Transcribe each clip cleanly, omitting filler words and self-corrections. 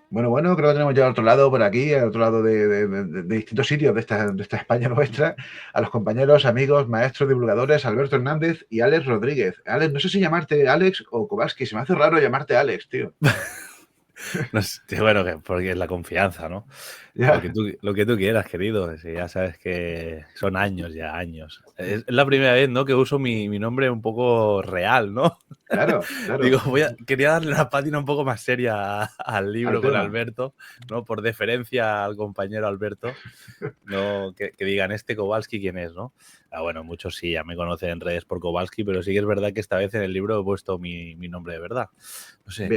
Bueno, creo que tenemos ya al otro lado, por aquí, al otro lado de distintos sitios de esta España nuestra, a los compañeros, amigos, maestros, divulgadores, Alberto Hernández y Alex Rodríguez. Alex, no sé si llamarte Alex o Kowalski, se me hace raro llamarte Alex, tío. No sé, bueno, porque es la confianza, ¿no? Ya. Lo que tú quieras, querido. Si ya sabes que son años ya, años. Es la primera vez, ¿no?, que uso mi nombre un poco real, ¿no? Claro. Digo, quería darle una pátina un poco más seria al libro Al con tema. Alberto, ¿no? Por deferencia al compañero Alberto, no que digan Kowalski quién es, ¿no? Bueno, muchos sí, ya me conocen en redes por Kowalski, pero sí que es verdad que esta vez en el libro he puesto mi nombre de verdad. No sé,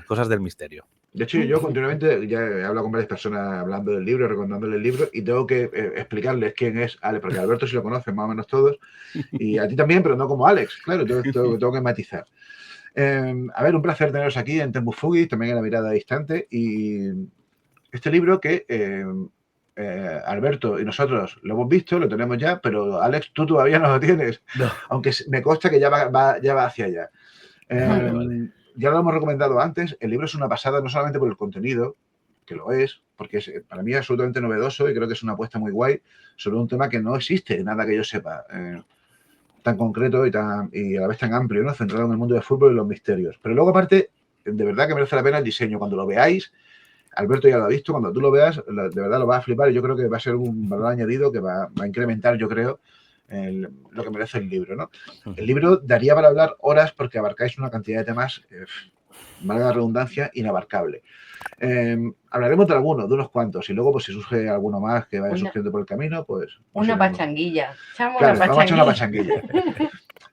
cosas del misterio. De hecho, yo continuamente ya he hablado con varias personas hablando del libro, recomendándole el libro, y tengo que explicarles quién es Alex, porque Alberto sí lo conocen más o menos todos, y a ti también, pero no como Alex, claro, tengo que matizar. A ver, un placer teneros aquí en Tempus Fugit, también en La mirada distante, y este libro que Alberto y nosotros lo hemos visto, lo tenemos ya, pero Alex, tú todavía no lo tienes, No. aunque me consta que ya va hacia allá. Vale. Ya lo hemos recomendado antes, el libro es una pasada no solamente por el contenido, que lo es, porque para mí es absolutamente novedoso y creo que es una apuesta muy guay sobre un tema que no existe, nada que yo sepa, tan concreto y a la vez tan amplio, ¿no? Centrado en el mundo del fútbol y los misterios. Pero luego, aparte, de verdad que merece la pena el diseño. Cuando lo veáis, Alberto ya lo ha visto, cuando tú lo veas, de verdad lo vas a flipar y yo creo que va a ser un valor añadido que va a incrementar, yo creo, lo que merece el libro, ¿no? El libro daría para hablar horas porque abarcáis una cantidad de temas, valga la redundancia, inabarcable. Hablaremos de algunos, de unos cuantos, y luego, pues si surge alguno más que vaya surgiendo por el camino, pues una pachanguilla. Claro, vamos a echar una pachanguilla.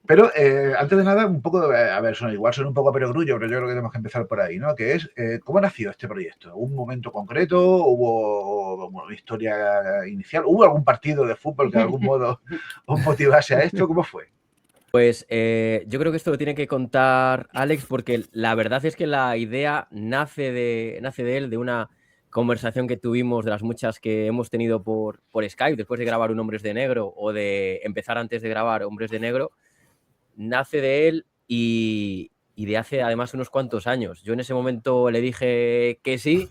Pero antes de nada, un poco, a ver, igual son un poco perogrullo, pero yo creo que tenemos que empezar por ahí, ¿no? Que es, ¿cómo nació este proyecto? ¿Un momento concreto? ¿Hubo una historia inicial? ¿Hubo algún partido de fútbol que de algún modo os motivase a esto? ¿Cómo fue? Pues yo creo que esto lo tiene que contar Alex, porque la verdad es que la idea nace de él, de una conversación que tuvimos, de las muchas que hemos tenido por Skype, después de grabar un Hombres de Negro o de empezar antes de grabar Hombres de Negro. Nace de él y de hace además unos cuantos años. Yo en ese momento le dije que sí,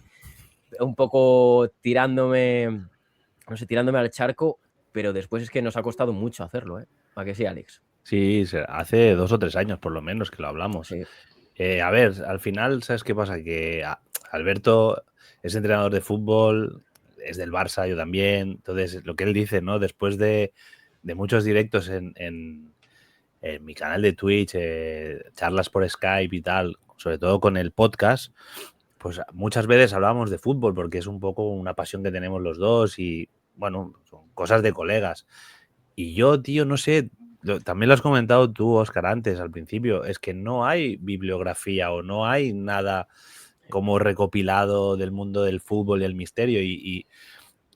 un poco tirándome al charco, pero después es que nos ha costado mucho hacerlo, ¿eh? ¿A que sí, Alex? Sí, hace 2 o 3 años por lo menos que lo hablamos. Sí. A ver, al final, ¿sabes qué pasa? Que Alberto es entrenador de fútbol, es del Barça, yo también. Entonces, lo que él dice, ¿no? Después de muchos directos en mi canal de Twitch, charlas por Skype y tal, sobre todo con el podcast, pues muchas veces hablábamos de fútbol porque es un poco una pasión que tenemos los dos y, bueno, son cosas de colegas. Y yo, tío, no sé, también lo has comentado tú, Óscar, antes, al principio, es que no hay bibliografía o no hay nada como recopilado del mundo del fútbol y el misterio y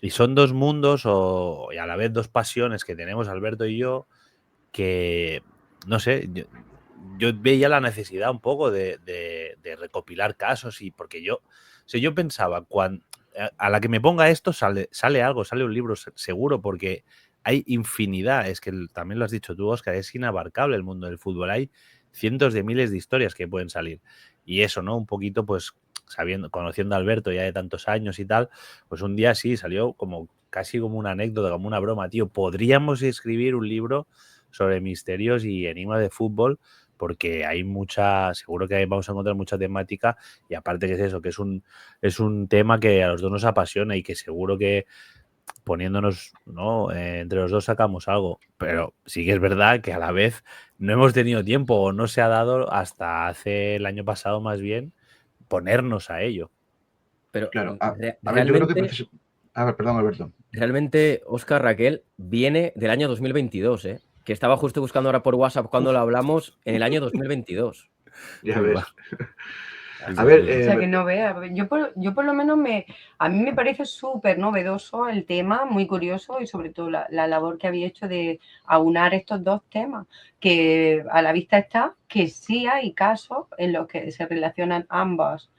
son dos mundos y a la vez dos pasiones que tenemos Alberto y yo que, no sé, yo veía la necesidad un poco de recopilar casos y porque yo pensaba, a la que me ponga esto sale algo, sale un libro seguro porque hay infinidad, es que también lo has dicho tú, Óscar, es inabarcable el mundo del fútbol, hay cientos de miles de historias que pueden salir y eso, ¿no? Un poquito, pues, conociendo a Alberto ya de tantos años y tal, pues un día sí salió casi como una anécdota, como una broma, tío, podríamos escribir un libro sobre misterios y enigmas de fútbol porque hay seguro que vamos a encontrar mucha temática y aparte que es eso, que es un tema que a los dos nos apasiona y que seguro que poniéndonos, ¿no? Entre los dos sacamos algo, pero sí que es verdad que a la vez no hemos tenido tiempo o no se ha dado hasta hace el año pasado más bien ponernos a ello. Pero claro, a ver, realmente, yo creo que a ver, perdón, Alberto. Realmente, Óscar, Raquel, viene del año 2022, ¿eh? Que estaba justo buscando ahora por WhatsApp cuando lo hablamos, en el año 2022. Ya ves. A ver, o sea, que no vea. Yo por lo menos a mí me parece súper novedoso el tema, muy curioso y sobre todo la labor que había hecho de aunar estos dos temas, que a la vista está que sí hay casos en los que se relacionan ambos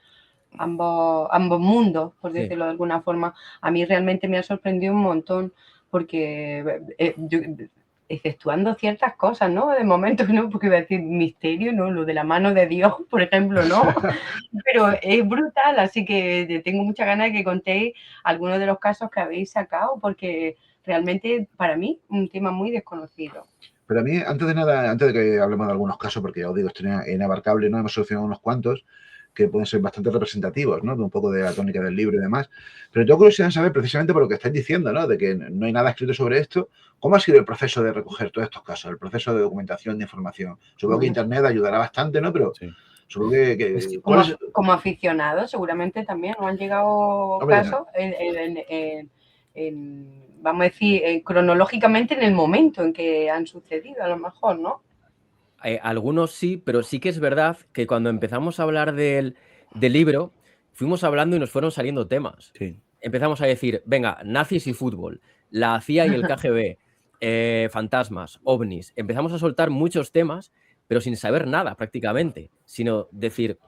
mundos, por decirlo de alguna forma. A mí realmente me ha sorprendido un montón porque exceptuando ciertas cosas, ¿no? De momento, ¿no? Porque iba a decir misterio, ¿no? Lo de la mano de Dios, por ejemplo, ¿no? Pero es brutal, así que tengo muchas ganas de que contéis algunos de los casos que habéis sacado, porque realmente para mí un tema muy desconocido. Pero a mí, antes de nada, antes de que hablemos de algunos casos, porque ya os digo, esto es inabarcable, ¿no? Hemos solucionado unos cuantos que pueden ser bastante representativos, ¿no? De un poco de la tónica del libro y demás. Pero tengo curiosidad en saber, precisamente por lo que estáis diciendo, ¿no? De que no hay nada escrito sobre esto. ¿Cómo ha sido el proceso de recoger todos estos casos? El proceso de documentación, de información. Supongo que Internet ayudará bastante, ¿no? Pero Sí. supongo que Es que como aficionados, seguramente también nos han llegado casos vamos a decir, cronológicamente en el momento en que han sucedido, a lo mejor, ¿no? Algunos sí, pero sí que es verdad que cuando empezamos a hablar del libro, fuimos hablando y nos fueron saliendo temas. Sí. Empezamos a decir, venga, nazis y fútbol, la CIA y el KGB, fantasmas, ovnis. Empezamos a soltar muchos temas, pero sin saber nada prácticamente, sino decir,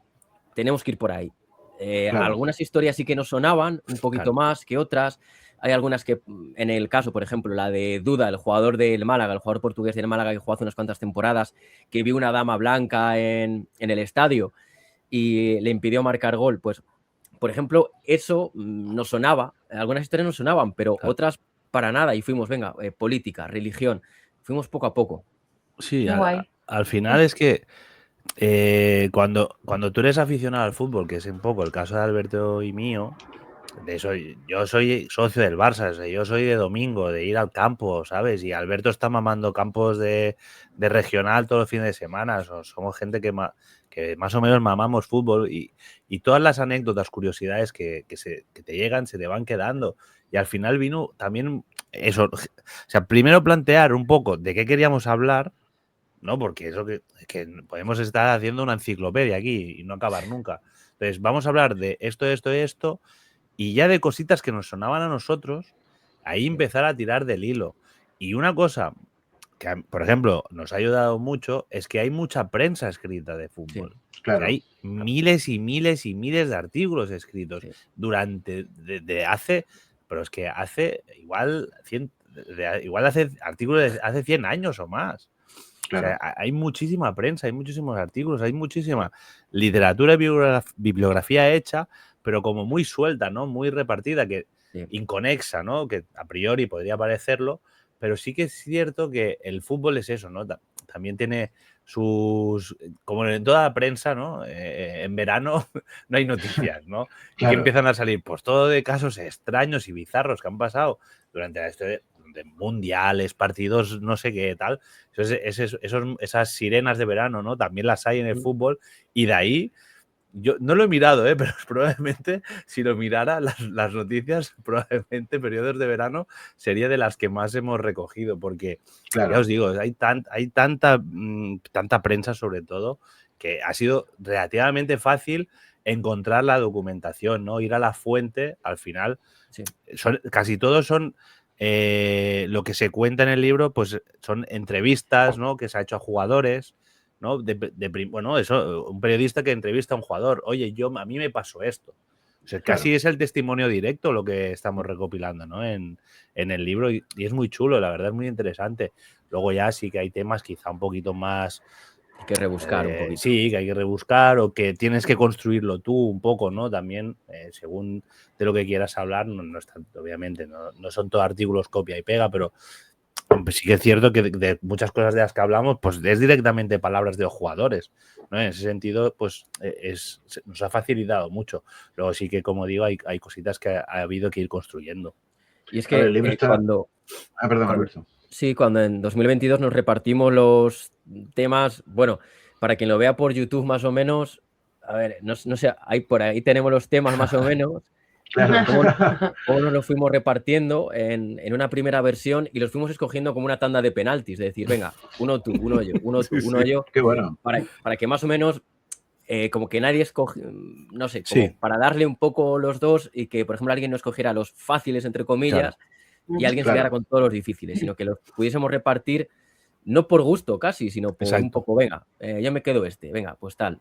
tenemos que ir por ahí. Claro. Algunas historias sí que nos sonaban un poquito más que otras. Hay algunas que, en el caso, por ejemplo, la de Duda, el jugador del Málaga, el jugador portugués del Málaga que jugó hace unas cuantas temporadas, que vio una dama blanca en el estadio y le impidió marcar gol. Pues, por ejemplo, eso nos sonaba, algunas historias nos sonaban, pero otras para nada. Y fuimos, venga, política, religión, fuimos poco a poco. Sí, al final es que cuando tú eres aficionado al fútbol, que es un poco el caso de Alberto y mío, yo soy socio del Barça, o sea, yo soy de domingo, de ir al campo, ¿sabes? Y Alberto está mamando campos de regional todos los fines de semana. Somos gente que más o menos mamamos fútbol y todas las anécdotas, curiosidades que te llegan, se te van quedando. Y al final vino también eso, o sea, primero plantear un poco de qué queríamos hablar, ¿no? Porque eso que podemos estar haciendo una enciclopedia aquí y no acabar nunca. Entonces, vamos a hablar de esto, y ya de cositas que nos sonaban a nosotros, ahí empezar a tirar del hilo. Y una cosa que, por ejemplo, nos ha ayudado mucho es que hay mucha prensa escrita de fútbol. Sí, claro. Hay miles y miles y miles de artículos escritos durante, pero es que hace igual hace artículos de hace 100 años o más. Claro. O sea, hay muchísima prensa, hay muchísimos artículos, hay muchísima literatura y bibliografía hecha, pero como muy suelta, ¿no? Muy repartida, que inconexa, ¿no? Que a priori podría parecerlo, pero sí que es cierto que el fútbol es eso, ¿no? También tiene sus... Como en toda la prensa, ¿no? En verano no hay noticias, ¿no? Claro. Y que empiezan a salir pues todo de casos extraños y bizarros que han pasado durante la historia de mundiales, partidos, no sé qué tal. Esas sirenas de verano, ¿no? También las hay en el fútbol y de ahí... Yo no lo he mirado, pero probablemente si lo mirara, las noticias, probablemente periodos de verano sería de las que más hemos recogido, porque ya os digo, hay tanta prensa sobre todo que ha sido relativamente fácil encontrar la documentación, ¿no? Ir a la fuente, al final, casi todos son lo que se cuenta en el libro, pues son entrevistas, ¿no? Que se ha hecho a jugadores, ¿no? Bueno, eso, un periodista que entrevista a un jugador. Oye, a mí me pasó esto. O sea, casi es el testimonio directo lo que estamos recopilando, ¿no? En el libro y es muy chulo, la verdad es muy interesante. Luego ya sí que hay temas quizá un poquito más... Hay que rebuscar un poquito. Sí, que hay que rebuscar o que tienes que construirlo tú un poco, ¿no? También, según de lo que quieras hablar, no es tanto, obviamente, no son todos artículos copia y pega, pero... Sí que es cierto que de muchas cosas de las que hablamos, pues es directamente palabras de los jugadores, ¿no? En ese sentido, pues nos ha facilitado mucho. Luego sí que, como digo, hay cositas que ha habido que ir construyendo. Y es que el libro está... Perdón, Alberto. Sí, cuando en 2022 nos repartimos los temas, bueno, para quien lo vea por YouTube más o menos, a ver, no sé, por ahí tenemos los temas más o menos. Claro. ¿Cómo nos lo fuimos repartiendo en una primera versión y los fuimos escogiendo como una tanda de penaltis, de decir, venga, uno tú, uno yo, uno tú, uno yo. Qué bueno. Para que más o menos, como que nadie escoge, no sé, como para darle un poco los dos y que, por ejemplo, alguien no escogiera los fáciles, entre comillas, y alguien se quedara con todos los difíciles, sino que los pudiésemos repartir no por gusto casi, sino por un poco, venga, yo me quedo venga, pues tal.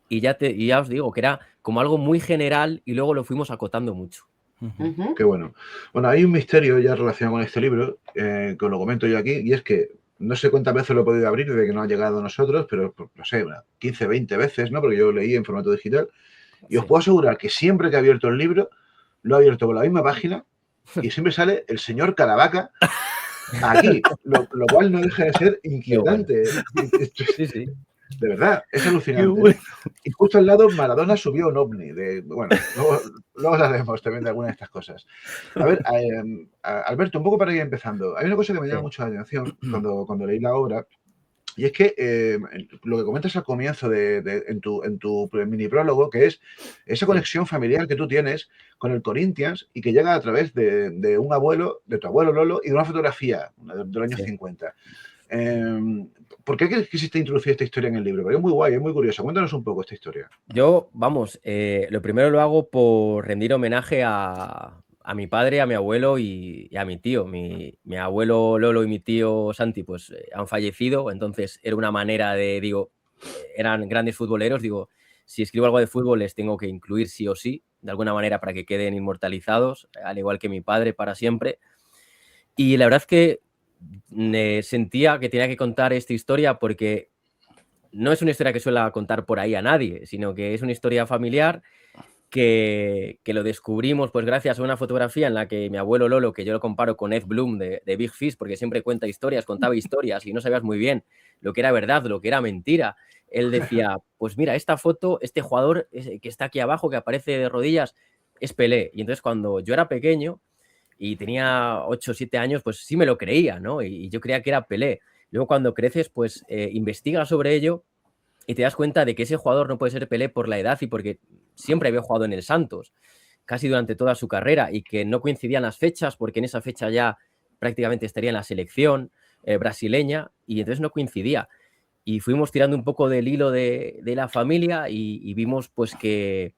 Y ya os digo que era como algo muy general y luego lo fuimos acotando mucho. Ujú. Qué bueno. Bueno, hay un misterio ya relacionado con este libro, que os lo comento yo aquí, y es que no sé cuántas veces lo he podido abrir desde que nos ha llegado a nosotros, pero no sé, 15, 20 veces, ¿no? Porque yo lo leí en formato digital. Y os Sí. puedo asegurar que siempre que he abierto el libro, lo he abierto por la misma página y siempre sale el señor Caravaca aquí, lo cual no deja de ser Qué bueno. inquietante. Sí, sí. De verdad, es Qué alucinante. bueno. Y justo al lado, Maradona subió un ovni. Bueno, luego hablaremos también de algunas de estas cosas. A ver, Alberto, un poco para ir empezando. Hay una cosa que me llama Sí. mucho la atención cuando leí la obra, y es que lo que comentas al comienzo en tu mini prólogo, que es esa Sí. conexión familiar que tú tienes con el Corinthians y que llega a través de un abuelo, de tu abuelo Lolo, y de una fotografía de los años Sí. 50. ¿Por qué quisiste introducir esta historia en el libro? Porque es muy guay, es muy curioso. Cuéntanos un poco esta historia. Yo, vamos, lo primero lo hago por rendir homenaje a mi padre, a mi abuelo y a mi tío. Mi abuelo Lolo y mi tío Santi, pues han fallecido, entonces era una manera de, digo, eran grandes futboleros, digo, si escribo algo de fútbol les tengo que incluir sí o sí, de alguna manera para que queden inmortalizados, al igual que mi padre para siempre. Y la verdad es que sentía que tenía que contar esta historia porque no es una historia que suela contar por ahí a nadie, sino que es una historia familiar que lo descubrimos pues gracias a una fotografía en la que mi abuelo Lolo, que yo lo comparo con Ed Bloom de Big Fish, porque siempre contaba historias y no sabías muy bien lo que era verdad, lo que era mentira. Él decía, pues mira, esta foto, este jugador que está aquí abajo, que aparece de rodillas, es Pelé. Y entonces cuando yo era pequeño y tenía 8 o 7 años, pues sí me lo creía, ¿no? Y yo creía que era Pelé. Luego cuando creces, pues investigas sobre ello y te das cuenta de que ese jugador no puede ser Pelé por la edad y porque siempre había jugado en el Santos, casi durante toda su carrera, y que no coincidían las fechas porque en esa fecha ya prácticamente estaría en la selección brasileña y entonces no coincidía. Y fuimos tirando un poco del hilo de la familia y vimos pues que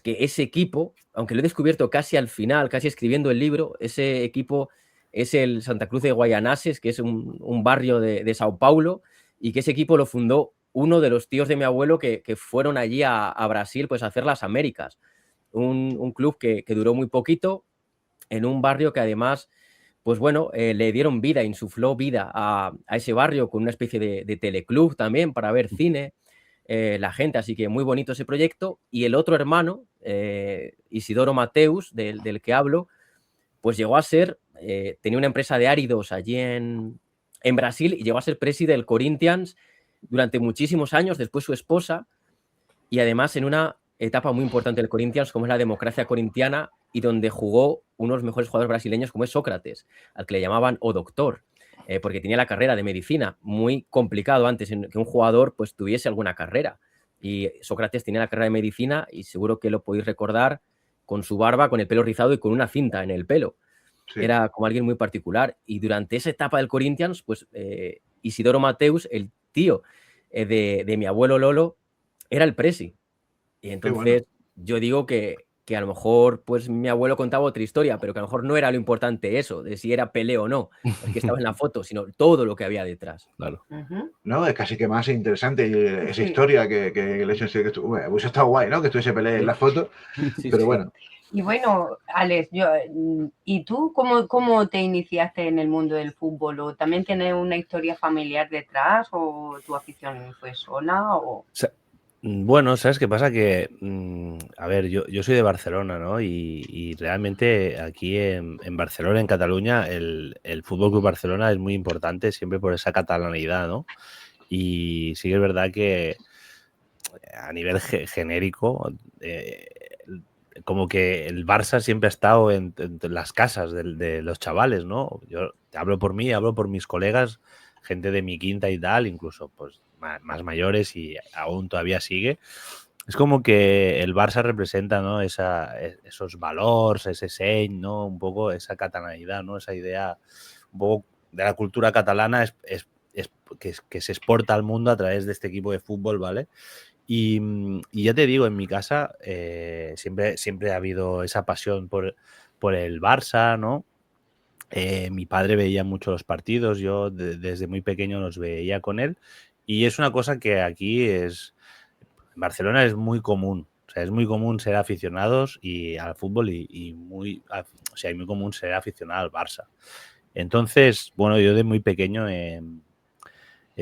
ese equipo, aunque lo he descubierto casi al final, casi escribiendo el libro, ese equipo es el Santa Cruz de Guayanases, que es un barrio de Sao Paulo, y que ese equipo lo fundó uno de los tíos de mi abuelo que fueron allí a Brasil pues, a hacer las Américas. Un club que duró muy poquito, en un barrio que además, pues bueno, le dieron vida, insufló vida a ese barrio con una especie de teleclub también para ver cine. La gente, así que muy bonito ese proyecto. Y el otro hermano, Isidoro Mateus, del que hablo, pues llegó a ser, tenía una empresa de áridos allí en Brasil y llegó a ser presidente del Corinthians durante muchísimos años, después su esposa, y además en una etapa muy importante del Corinthians, como es la democracia corintiana, y donde jugó uno de los mejores jugadores brasileños, como es Sócrates, al que le llamaban O Doctor, porque tenía la carrera de medicina, muy complicado antes en que un jugador pues tuviese alguna carrera. Y Sócrates tenía la carrera de medicina y seguro que lo podéis recordar con su barba, con el pelo rizado y con una cinta en el pelo. Sí. Era como alguien muy particular. Y durante esa etapa del Corinthians, pues Isidoro Mateus, el tío de mi abuelo Lolo, era el presi. Y entonces yo digo que a lo mejor pues mi abuelo contaba otra historia, pero que a lo mejor no era lo importante eso, de si era Pelé o no, el que estaba en la foto, sino todo lo que había detrás. Claro. No, es casi que más interesante esa Sí. historia que el hecho de que hubiese estado guay, ¿no? Que estuviese Pelé en la foto, Sí, pero sí. bueno. Y bueno, Alex, ¿y tú cómo te iniciaste en el mundo del fútbol? ¿O también tienes una historia familiar detrás? ¿O tu afición fue sola? Bueno, ¿sabes qué pasa? Que, a ver, yo soy de Barcelona, ¿no? Y realmente aquí en Barcelona, en Cataluña, el Fútbol Club Barcelona es muy importante siempre por esa catalanidad, ¿no? Y sí que es verdad que a nivel genérico, como que el Barça siempre ha estado en las casas de los chavales, ¿no? Yo hablo por mí, hablo por mis colegas, gente de mi quinta y tal, incluso pues más mayores y aún todavía sigue. Es como que el Barça representa, ¿no? Esos valores, ese seny, ¿no? Un poco esa catalanidad, ¿no? Esa idea un poco de la cultura catalana que se exporta al mundo a través de este equipo de fútbol, ¿vale? Y ya te digo, en mi casa siempre ha habido esa pasión por el Barça, ¿no? Mi padre veía mucho los partidos, yo desde muy pequeño los veía con él y es una cosa que aquí en Barcelona es muy común. O sea, es muy común ser aficionados al fútbol y muy común ser aficionado al Barça. Entonces, bueno, yo de muy pequeño he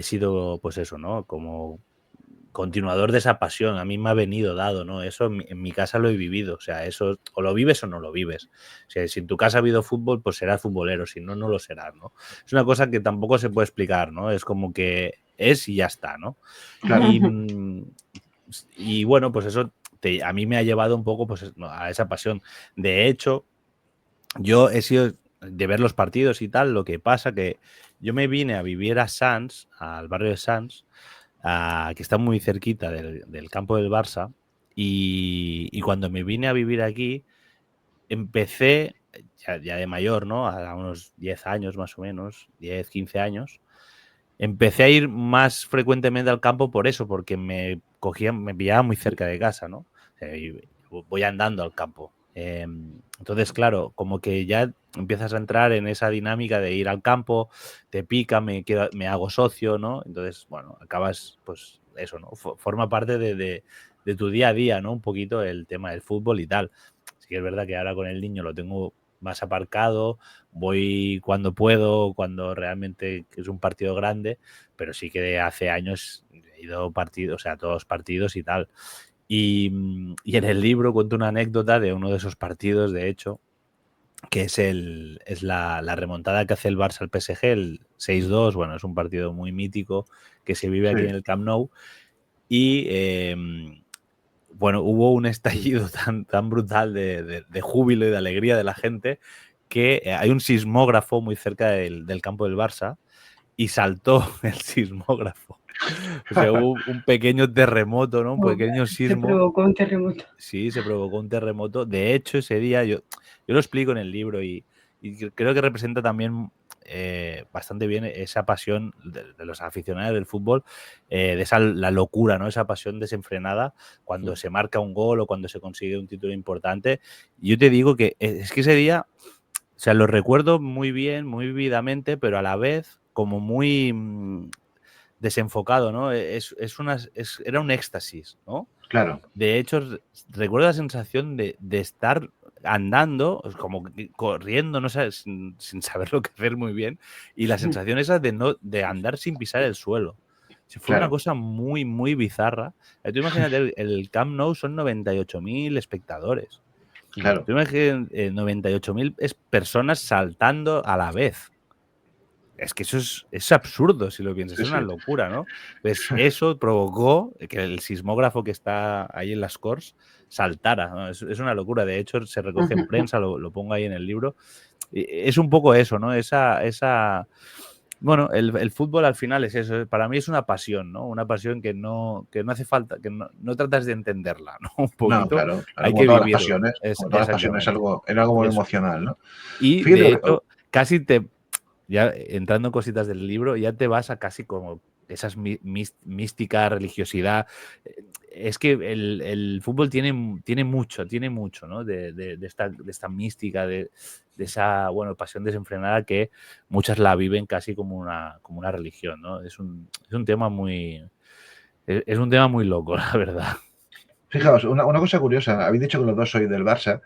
sido, pues eso, ¿no? Como continuador de esa pasión. A mí me ha venido dado, ¿no? Eso en mi casa lo he vivido. O sea, eso o lo vives o no lo vives. O sea, si en tu casa ha habido fútbol, pues serás futbolero. Si no, no lo serás, ¿no? Es una cosa que tampoco se puede explicar, ¿no? Es como que es y ya está, ¿no? Claro. Y bueno, pues eso a mí me ha llevado un poco pues, a esa pasión. De hecho, yo he sido de ver los partidos y tal, lo que pasa que yo me vine a vivir a Sants, al barrio de Sants, que está muy cerquita del campo del Barça, y cuando me vine a vivir aquí, empecé, ya de mayor, ¿no? A unos 10 años más o menos, 10, 15 años, empecé a ir más frecuentemente al campo por eso, porque me pillaba muy cerca de casa, ¿no? Y voy andando al campo. Entonces, claro, como que ya empiezas a entrar en esa dinámica de ir al campo, te pica, me hago socio, ¿no? Entonces, bueno, acabas, pues eso, ¿no? Forma parte de tu día a día, ¿no? Un poquito el tema del fútbol y tal. Sí que es verdad que ahora con el niño lo tengo más aparcado, voy cuando puedo, cuando realmente es un partido grande, pero sí que hace años he ido partidos, o sea, a todos los partidos y tal. Y en el libro cuento una anécdota de uno de esos partidos, de hecho, que es la remontada que hace el Barça al PSG, el 6-2, bueno, es un partido muy mítico que se vive aquí en el Camp Nou. Y bueno, hubo un estallido tan brutal de júbilo y de alegría de la gente que hay un sismógrafo muy cerca del campo del Barça y saltó el sismógrafo. O sea, hubo un pequeño terremoto, ¿no? Un pequeño sismo. Se provocó un terremoto. Sí, se provocó un terremoto. De hecho, ese día yo lo explico en el libro y creo que representa también bastante bien esa pasión de los aficionados del fútbol, de la locura, ¿no? Esa pasión desenfrenada cuando se marca un gol o cuando se consigue un título importante. Y yo te digo que es que ese día, o sea, lo recuerdo muy bien, muy vividamente, pero a la vez como muy desenfocado, ¿no? Era un éxtasis, ¿no? Claro. De hecho, recuerdo la sensación de estar andando, como corriendo, no sé, sin saber lo que hacer muy bien, y la sensación esa de andar sin pisar el suelo. Fue una cosa muy, muy bizarra. Tú imagínate, el Camp Nou son 98.000 espectadores. Claro. Tú imagínate 98.000 personas saltando a la vez. Es que eso es absurdo si lo piensas, es una locura, ¿no? Pues eso provocó que el sismógrafo que está ahí en las Corts saltara, ¿no? Es una locura, de hecho se recoge en prensa, lo pongo ahí en el libro. Es un poco eso, ¿no? Bueno, el fútbol al final es eso, para mí es una pasión, ¿no? Una pasión que no hace falta, que no tratas de entenderla, ¿no? Un poquito. No, claro, hay como que todas vivirlo. las pasiones, como todas las pasiones es algo muy emocional, ¿no? Y fíjate, de hecho, casi ya entrando en cositas del libro, ya te vas a casi como esas mística, religiosidad. Es que el fútbol tiene mucho, ¿no? De esta mística, de esa, bueno, pasión desenfrenada que muchas la viven casi como una religión, ¿no? Es un tema muy loco, la verdad. Fijaos, una cosa curiosa, habéis dicho que los dos sois del Barça.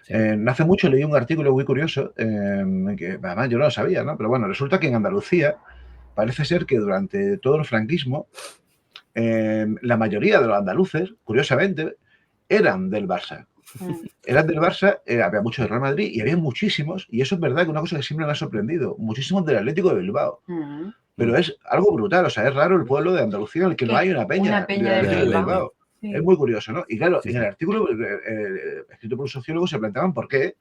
Sí. No hace mucho leí un artículo muy curioso, que además yo no lo sabía, ¿no? Pero bueno, resulta que en Andalucía parece ser que durante todo el franquismo la mayoría de los andaluces, curiosamente, eran del Barça. Eran del Barça, había muchos del Real Madrid y había muchísimos, y eso es verdad que una cosa que siempre me ha sorprendido, muchísimos del Atlético de Bilbao. Pero es algo brutal, o sea, es raro el pueblo de Andalucía en el que no hay una peña del Atlético de Bilbao. Sí. Es muy curioso, ¿no? Y claro, en el artículo escrito por un sociólogo se planteaban por qué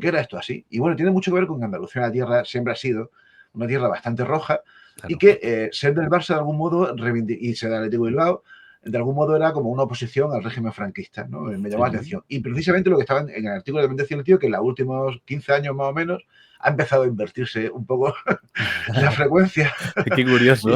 era esto así. Y bueno, tiene mucho que ver con que Andalucía, la tierra, siempre ha sido una tierra bastante roja, claro. Y que ser del Barça de algún modo, y ser del Atlético de Bilbao, de algún modo era como una oposición al régimen franquista, ¿no? Me llamó la atención. Y precisamente lo que estaba en el artículo también decía el tío, que en los últimos 15 años más o menos ha empezado a invertirse un poco la frecuencia. Qué curioso.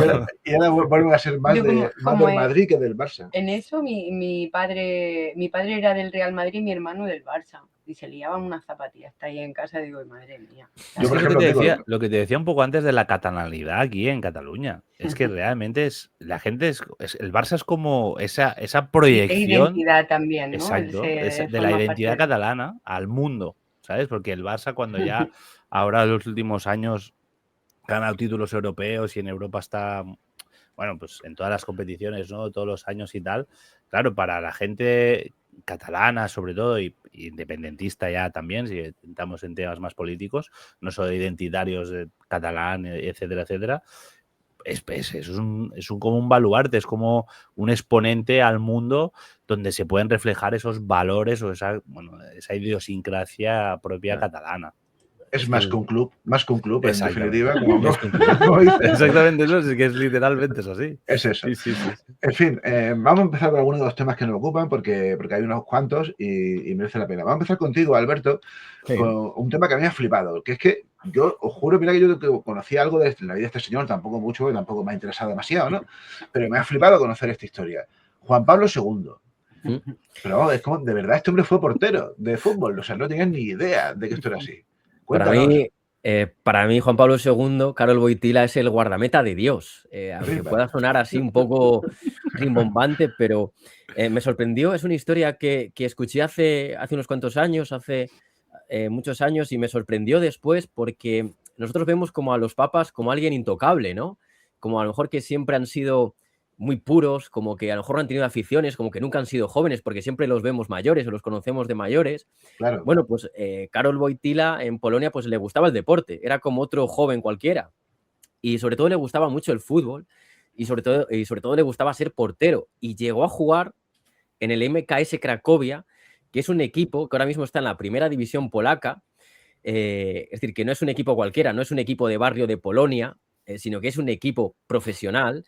Y ahora vuelven a ser más del Madrid que del Barça. En eso mi padre era del Real Madrid y mi hermano del Barça. y se liaban unas zapatillas. Está ahí en casa y digo, madre mía. Yo, por Es ejemplo, lo que te decía un poco antes de la catalanidad aquí en Cataluña. Es que realmente la gente el Barça es como esa Y proyección, identidad también, ¿no? Él exacto, se de la forma identidad parte de... catalana al mundo, ¿sabes? Porque el Barça cuando ya ahora en los últimos años ha ganado títulos europeos y en Europa está, bueno, pues en todas las competiciones, ¿no? Todos los años y tal. Claro, para la gente catalana, sobre todo, y independentista ya también, si estamos en temas más políticos, no solo identitarios de catalán, etcétera, etcétera, es como un baluarte, es como un exponente al mundo donde se pueden reflejar esos valores o esa idiosincrasia propia catalana. Es más que un club, en definitiva. Como exactamente eso, es que es literalmente es así. Es eso. Sí. En fin, vamos a empezar con algunos de los temas que nos ocupan porque hay unos cuantos y merece la pena. Vamos a empezar contigo, Alberto, con un tema que a mí me ha flipado, que es que yo os juro, mira que yo conocía algo de la vida de este señor, tampoco mucho, y tampoco me ha interesado demasiado, ¿no? Pero me ha flipado conocer esta historia. Juan Pablo II. Pero vamos, es como, de verdad, este hombre fue portero de fútbol, o sea, no tenía ni idea de que esto era así. Cuéntanos. Para mí, Juan Pablo II, Karol Wojtyla es el guardameta de Dios. Aunque pueda sonar así un poco rimbombante, pero me sorprendió. Es una historia que escuché hace unos cuantos años, hace muchos años, y me sorprendió después porque nosotros vemos como a los papas como alguien intocable, ¿no? Como a lo mejor que siempre han sido muy puros, como que a lo mejor no han tenido aficiones, como que nunca han sido jóvenes, porque siempre los vemos mayores o los conocemos de mayores. Claro. Bueno, pues Karol Wojtyla en Polonia pues le gustaba el deporte, era como otro joven cualquiera. Y sobre todo le gustaba mucho el fútbol y sobre todo le gustaba ser portero. Y llegó a jugar en el MKS Cracovia, que es un equipo que ahora mismo está en la primera división polaca. Es decir, que no es un equipo cualquiera, no es un equipo de barrio de Polonia, sino que es un equipo profesional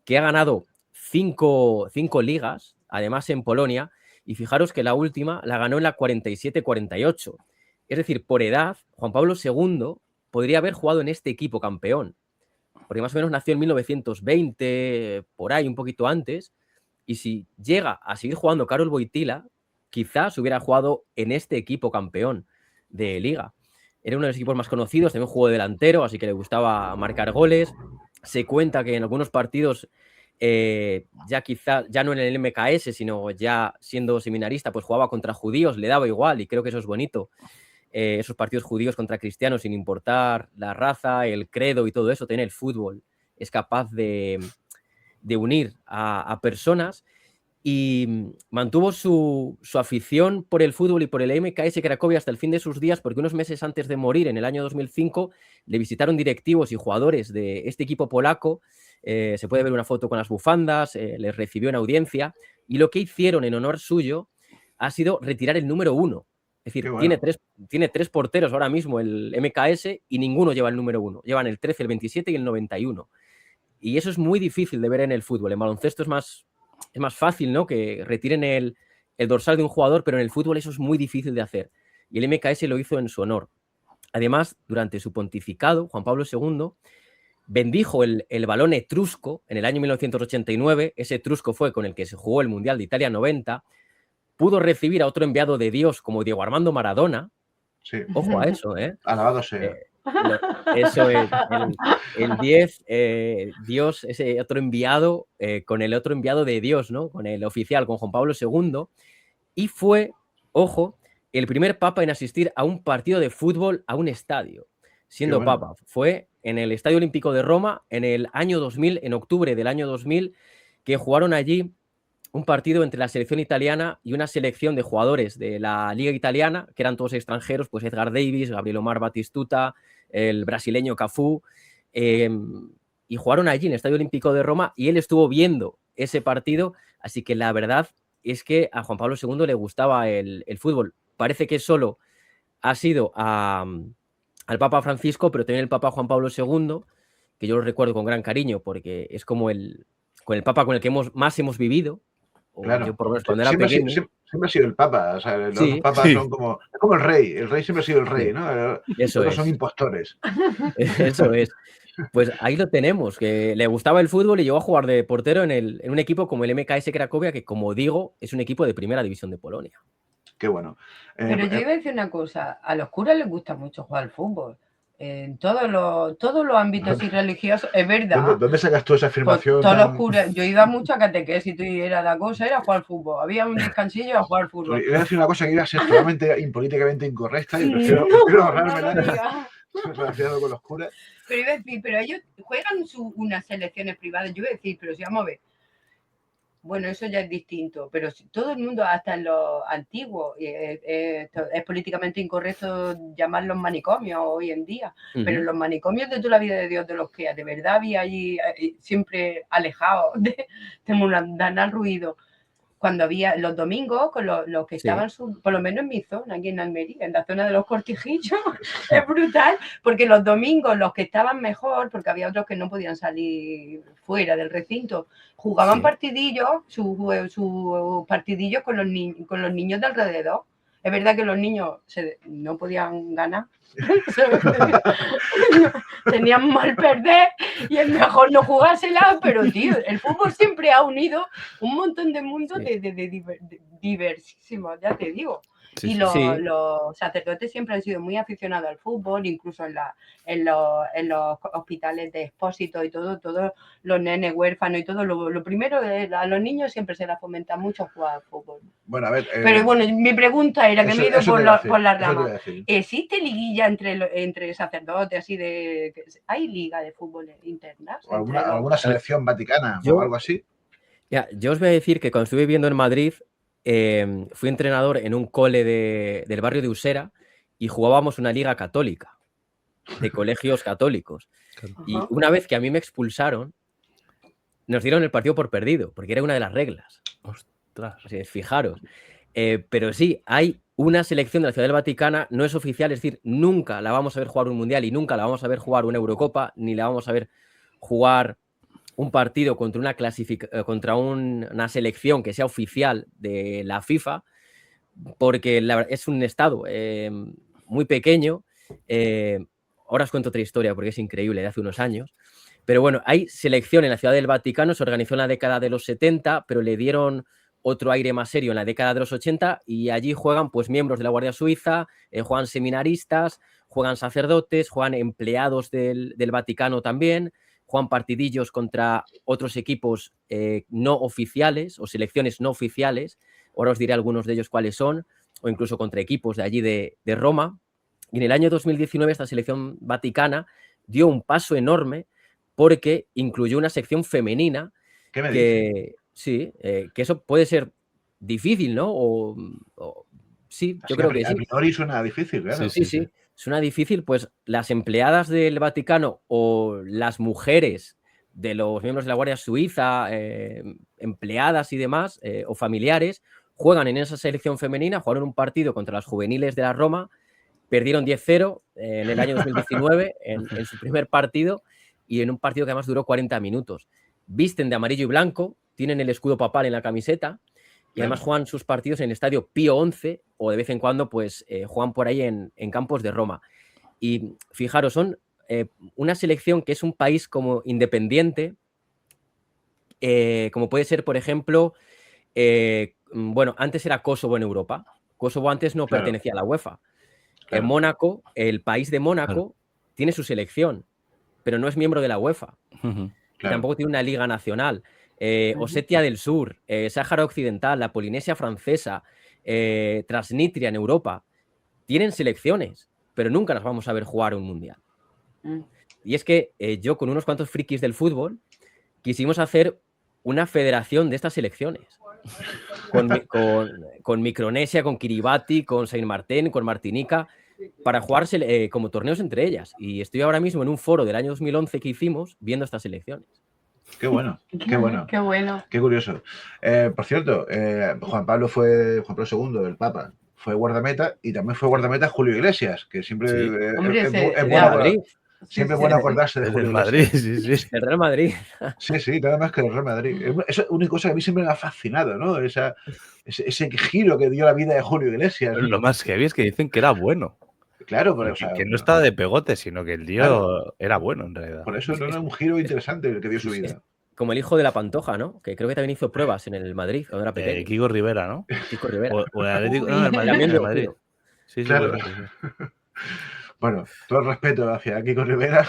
que ha ganado cinco ligas, además en Polonia, y fijaros que la última la ganó en la 47-48. Es decir, por edad, Juan Pablo II podría haber jugado en este equipo campeón, porque más o menos nació en 1920, por ahí, un poquito antes, y si llega a seguir jugando Karol Wojtyla, quizás hubiera jugado en este equipo campeón de liga. Era uno de los equipos más conocidos, también jugó de delantero, así que le gustaba marcar goles. Se cuenta que en algunos partidos, ya no en el MKS, sino ya siendo seminarista, pues jugaba contra judíos, le daba igual, y creo que eso es bonito. Esos partidos judíos contra cristianos, sin importar la raza, el credo y todo eso, tener el fútbol es capaz de unir a personas. Y mantuvo su afición por el fútbol y por el MKS Cracovia hasta el fin de sus días, porque unos meses antes de morir, en el año 2005, le visitaron directivos y jugadores de este equipo polaco. Se puede ver una foto con las bufandas, les recibió en audiencia, y lo que hicieron en honor suyo ha sido retirar el número 1. Es decir, bueno, tiene tres porteros ahora mismo el MKS y ninguno lleva el número 1. Llevan el 13, el 27 y el 91. Y eso es muy difícil de ver en el fútbol. En baloncesto es más fácil, ¿no? Que retiren el dorsal de un jugador, pero en el fútbol eso es muy difícil de hacer. Y el MKS lo hizo en su honor. Además, durante su pontificado, Juan Pablo II bendijo el balón etrusco en el año 1989. Ese etrusco fue con el que se jugó el Mundial de Italia 90. Pudo recibir a otro enviado de Dios como Diego Armando Maradona. Sí. Ojo a eso, ¿eh? Alabado sea. Eso es, el 10, Dios, ese otro enviado, con el otro enviado de Dios, ¿no? Con el oficial, con Juan Pablo II, y fue, ojo, el primer papa en asistir a un partido de fútbol a un estadio, siendo bueno. Papa. Fue en el Estadio Olímpico de Roma en el año 2000, en octubre del año 2000, que jugaron allí un partido entre la selección italiana y una selección de jugadores de la Liga Italiana, que eran todos extranjeros, pues Edgar Davis, Gabriel Omar Batistuta, el brasileño Cafú, y jugaron allí en el Estadio Olímpico de Roma, y él estuvo viendo ese partido, así que la verdad es que a Juan Pablo II le gustaba el fútbol. Parece que solo ha sido al Papa Francisco, pero también el Papa Juan Pablo II, que yo lo recuerdo con gran cariño, porque es como el Papa con el que más hemos vivido. Claro, yo por lo menos cuando era pequeño. Siempre ha sido el Papa, o sea, los papas son como el rey siempre ha sido el rey, ¿no? Todos son impostores. Eso es. Pues ahí lo tenemos, que le gustaba el fútbol y llegó a jugar de portero en un equipo como el MKS Cracovia, que como digo, es un equipo de primera división de Polonia. Qué bueno. Pero yo iba a decir una cosa, a los curas les gusta mucho jugar al fútbol. En todos los ámbitos y religiosos, es verdad. ¿Dónde sacas tú esa Pues afirmación? todos los tan- curas, yo iba mucho a catequesis y era la cosa, era jugar al fútbol. Había un descansillo a jugar al fútbol. Iba a decir una cosa que iba a ser totalmente impolíticamente incorrecta y Sí, prefiero no ahorrármela lo digas. relacionado con los curas. Pero iba a decir, pero ellos juegan unas selecciones privadas. Yo iba a decir, pero si vamos a ver. Bueno, eso ya es distinto, pero si todo el mundo, hasta en los antiguos, es políticamente incorrecto llamarlos manicomios hoy en día, pero en los manicomios de toda la vida de Dios, de los que de verdad había allí siempre alejados de mundanal ruido, cuando había los domingos, con los que Sí. estaban, por lo menos en mi zona, aquí en Almería, en la zona de los Cortijillos, es brutal, porque los domingos, los que estaban mejor, porque había otros que no podían salir fuera del recinto, jugaban Sí. partidillos, sus partidillos con los niños de alrededor. Es verdad que los niños no podían ganar, tenían mal perder y es mejor no jugársela, pero tío, el fútbol siempre ha unido un montón de mundos diversísimos, ya te digo. Sí, Y sí. los sacerdotes siempre han sido muy aficionados al fútbol, incluso en los hospitales de expósitos y todo, todos los nenes huérfanos y todo. Lo primero, a los niños siempre se les fomenta mucho jugar al fútbol. Bueno, a ver. Pero bueno, mi pregunta era, que me he ido por la rama. Decir. ¿Existe liguilla entre sacerdotes, así de... ¿Hay liga de fútbol internas? O alguna selección vaticana o algo así? Ya, yo os voy a decir que cuando estuve viviendo en Madrid, fui entrenador en un cole del barrio de Usera y jugábamos una liga católica, de colegios católicos. Y una vez que a mí me expulsaron, nos dieron el partido por perdido, porque era una de las reglas. Ostras. Así es, fijaros. Pero sí, hay una selección de la Ciudad del Vaticano, no es oficial, es decir, nunca la vamos a ver jugar un Mundial y nunca la vamos a ver jugar una Eurocopa, ni la vamos a ver jugar un partido contra una selección que sea oficial de la FIFA, porque es un estado muy pequeño. Ahora os cuento otra historia porque es increíble, de hace unos años. Pero bueno, hay selección en la Ciudad del Vaticano, se organizó en la década de los 70, pero le dieron otro aire más serio en la década de los 80 y allí juegan pues miembros de la Guardia Suiza, juegan seminaristas, juegan sacerdotes, juegan empleados del Vaticano también, juegan partidillos contra otros equipos no oficiales o selecciones no oficiales. Ahora os diré algunos de ellos cuáles son, o incluso contra equipos de allí de Roma. Y en el año 2019 esta selección vaticana dio un paso enorme porque incluyó una sección femenina. ¿Qué me dices? Sí, que eso puede ser difícil, ¿no? Sí, yo creo que sí. A priori suena difícil, claro. Sí. Suena difícil, pues las empleadas del Vaticano o las mujeres de los miembros de la Guardia Suiza, empleadas y demás, o familiares, juegan en esa selección femenina, jugaron un partido contra las juveniles de la Roma, perdieron 10-0 en el año 2019 en su primer partido y en un partido que además duró 40 minutos. Visten de amarillo y blanco, tienen el escudo papal en la camiseta y además juegan sus partidos en el estadio Pío XI o de vez en cuando pues juegan por ahí en campos de Roma. Y fijaros, son una selección que es un país como independiente, como puede ser, por ejemplo, bueno, antes era Kosovo en Europa. Kosovo antes no pertenecía a la UEFA. En Mónaco, el país de Mónaco tiene su selección, pero no es miembro de la UEFA. Y tampoco tiene una liga nacional. Osetia del Sur, Sáhara Occidental, la Polinesia Francesa, Transnistria en Europa, tienen selecciones, pero nunca las vamos a ver jugar un mundial. Y es que yo con unos cuantos frikis del fútbol quisimos hacer una federación de estas selecciones. Con Micronesia, con Kiribati, con Saint Martin, con Martinica, para jugarse como torneos entre ellas. Y estoy ahora mismo en un foro del año 2011 que hicimos viendo estas selecciones. Qué bueno, qué bueno. Qué bueno. Qué curioso. Por cierto, Juan Pablo II, el Papa, fue guardameta y también fue guardameta Julio Iglesias, que siempre siempre es bueno acordarse de Julio Madrid, Iglesias. El Real Madrid. Sí, nada más que el Real Madrid. Esa es una cosa que a mí siempre me ha fascinado, ¿no? Ese giro que dio la vida de Julio Iglesias. Lo más heavy es que dicen que era bueno. Claro, pero que no estaba de pegote, sino que el tío era bueno en realidad. Por eso no era un giro interesante el que dio su vida. como el hijo de la Pantoja, ¿no? Que creo que también hizo pruebas en el Madrid cuando era pequeño. Kiko Rivera, ¿no? Kiko Rivera. O el Atlético, no, Uy. el Madrid, También en el de Madrid. Ojino. Sí, Claro. puede ser, sí. Bueno, todo el respeto hacia Kiko Rivera.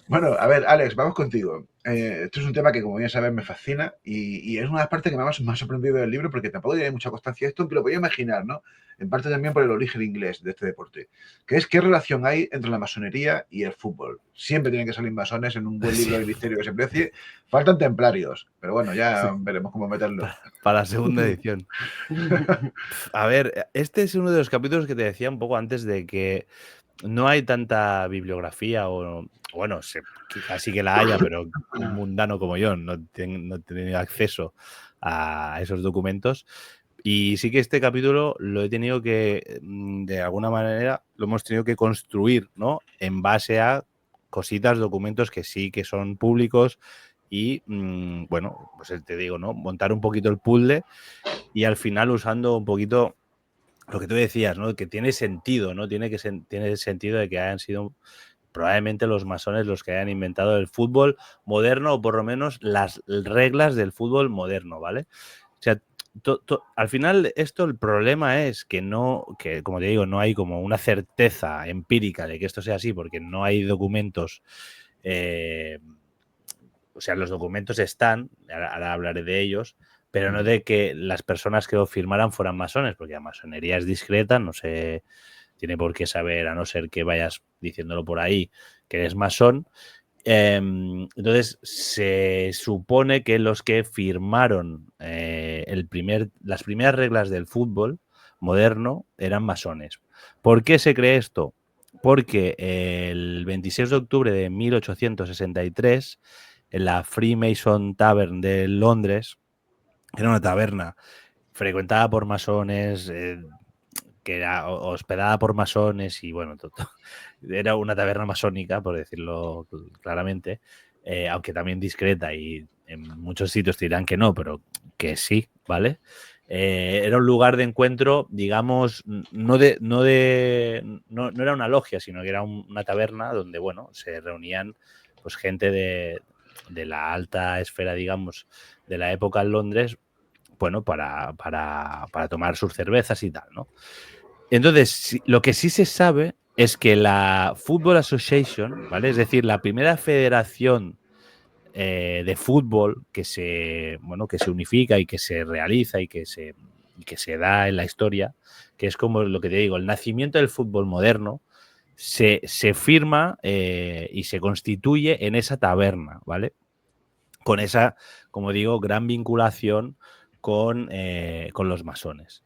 Bueno, a ver, Alex, vamos contigo. Esto es un tema que, como bien sabes, me fascina y es una de las partes que me ha sorprendido del libro porque tampoco tiene mucha constancia de esto, aunque lo podía imaginar, ¿no? En parte también por el origen inglés de este deporte. Que es qué relación hay entre la masonería y el fútbol. Siempre tienen que salir masones en un buen libro de misterio que se precie. Faltan templarios, pero bueno, ya veremos cómo meterlo. Para la segunda edición. A ver, este es uno de los capítulos que te decía un poco antes de que no hay tanta bibliografía o, bueno, casi que la haya, pero un mundano como yo no he tenido acceso a esos documentos. Y sí que este capítulo lo he tenido que, de alguna manera, lo hemos tenido que construir, ¿no? En base a cositas, documentos que sí que son públicos y, bueno, pues te digo, ¿no? Montar un poquito el puzzle y al final usando un poquito lo que tú decías, ¿no? Que tiene sentido, ¿no? Tiene sentido de que hayan sido probablemente los masones los que hayan inventado el fútbol moderno o por lo menos las reglas del fútbol moderno, ¿vale? O sea, al final el problema es que como te digo, no hay como una certeza empírica de que esto sea así porque no hay documentos. O sea, los documentos están, ahora hablaré de ellos, pero no de que las personas que lo firmaran fueran masones, porque la masonería es discreta, no se tiene por qué saber, a no ser que vayas diciéndolo por ahí, que eres masón. Entonces, se supone que los que firmaron las primeras reglas del fútbol moderno eran masones. ¿Por qué se cree esto? Porque el 26 de octubre de 1863, en la Freemason Tavern de Londres, era una taberna frecuentada por masones, que era hospedada por masones y bueno, era una taberna masónica, por decirlo claramente, aunque también discreta y en muchos sitios te dirán que no, pero que sí, ¿vale? Era un lugar de encuentro, digamos, no era una logia, sino que era una taberna donde, bueno, se reunían pues gente de la alta esfera, digamos, de la época en Londres, bueno, para tomar sus cervezas y tal, ¿no? Entonces, lo que sí se sabe es que la Football Association, ¿vale? Es decir, la primera federación de fútbol que se unifica y que se realiza y que se da en la historia, que es como lo que te digo, el nacimiento del fútbol moderno, se firma y se constituye en esa taberna, ¿vale? Con esa, como digo, gran vinculación con los masones.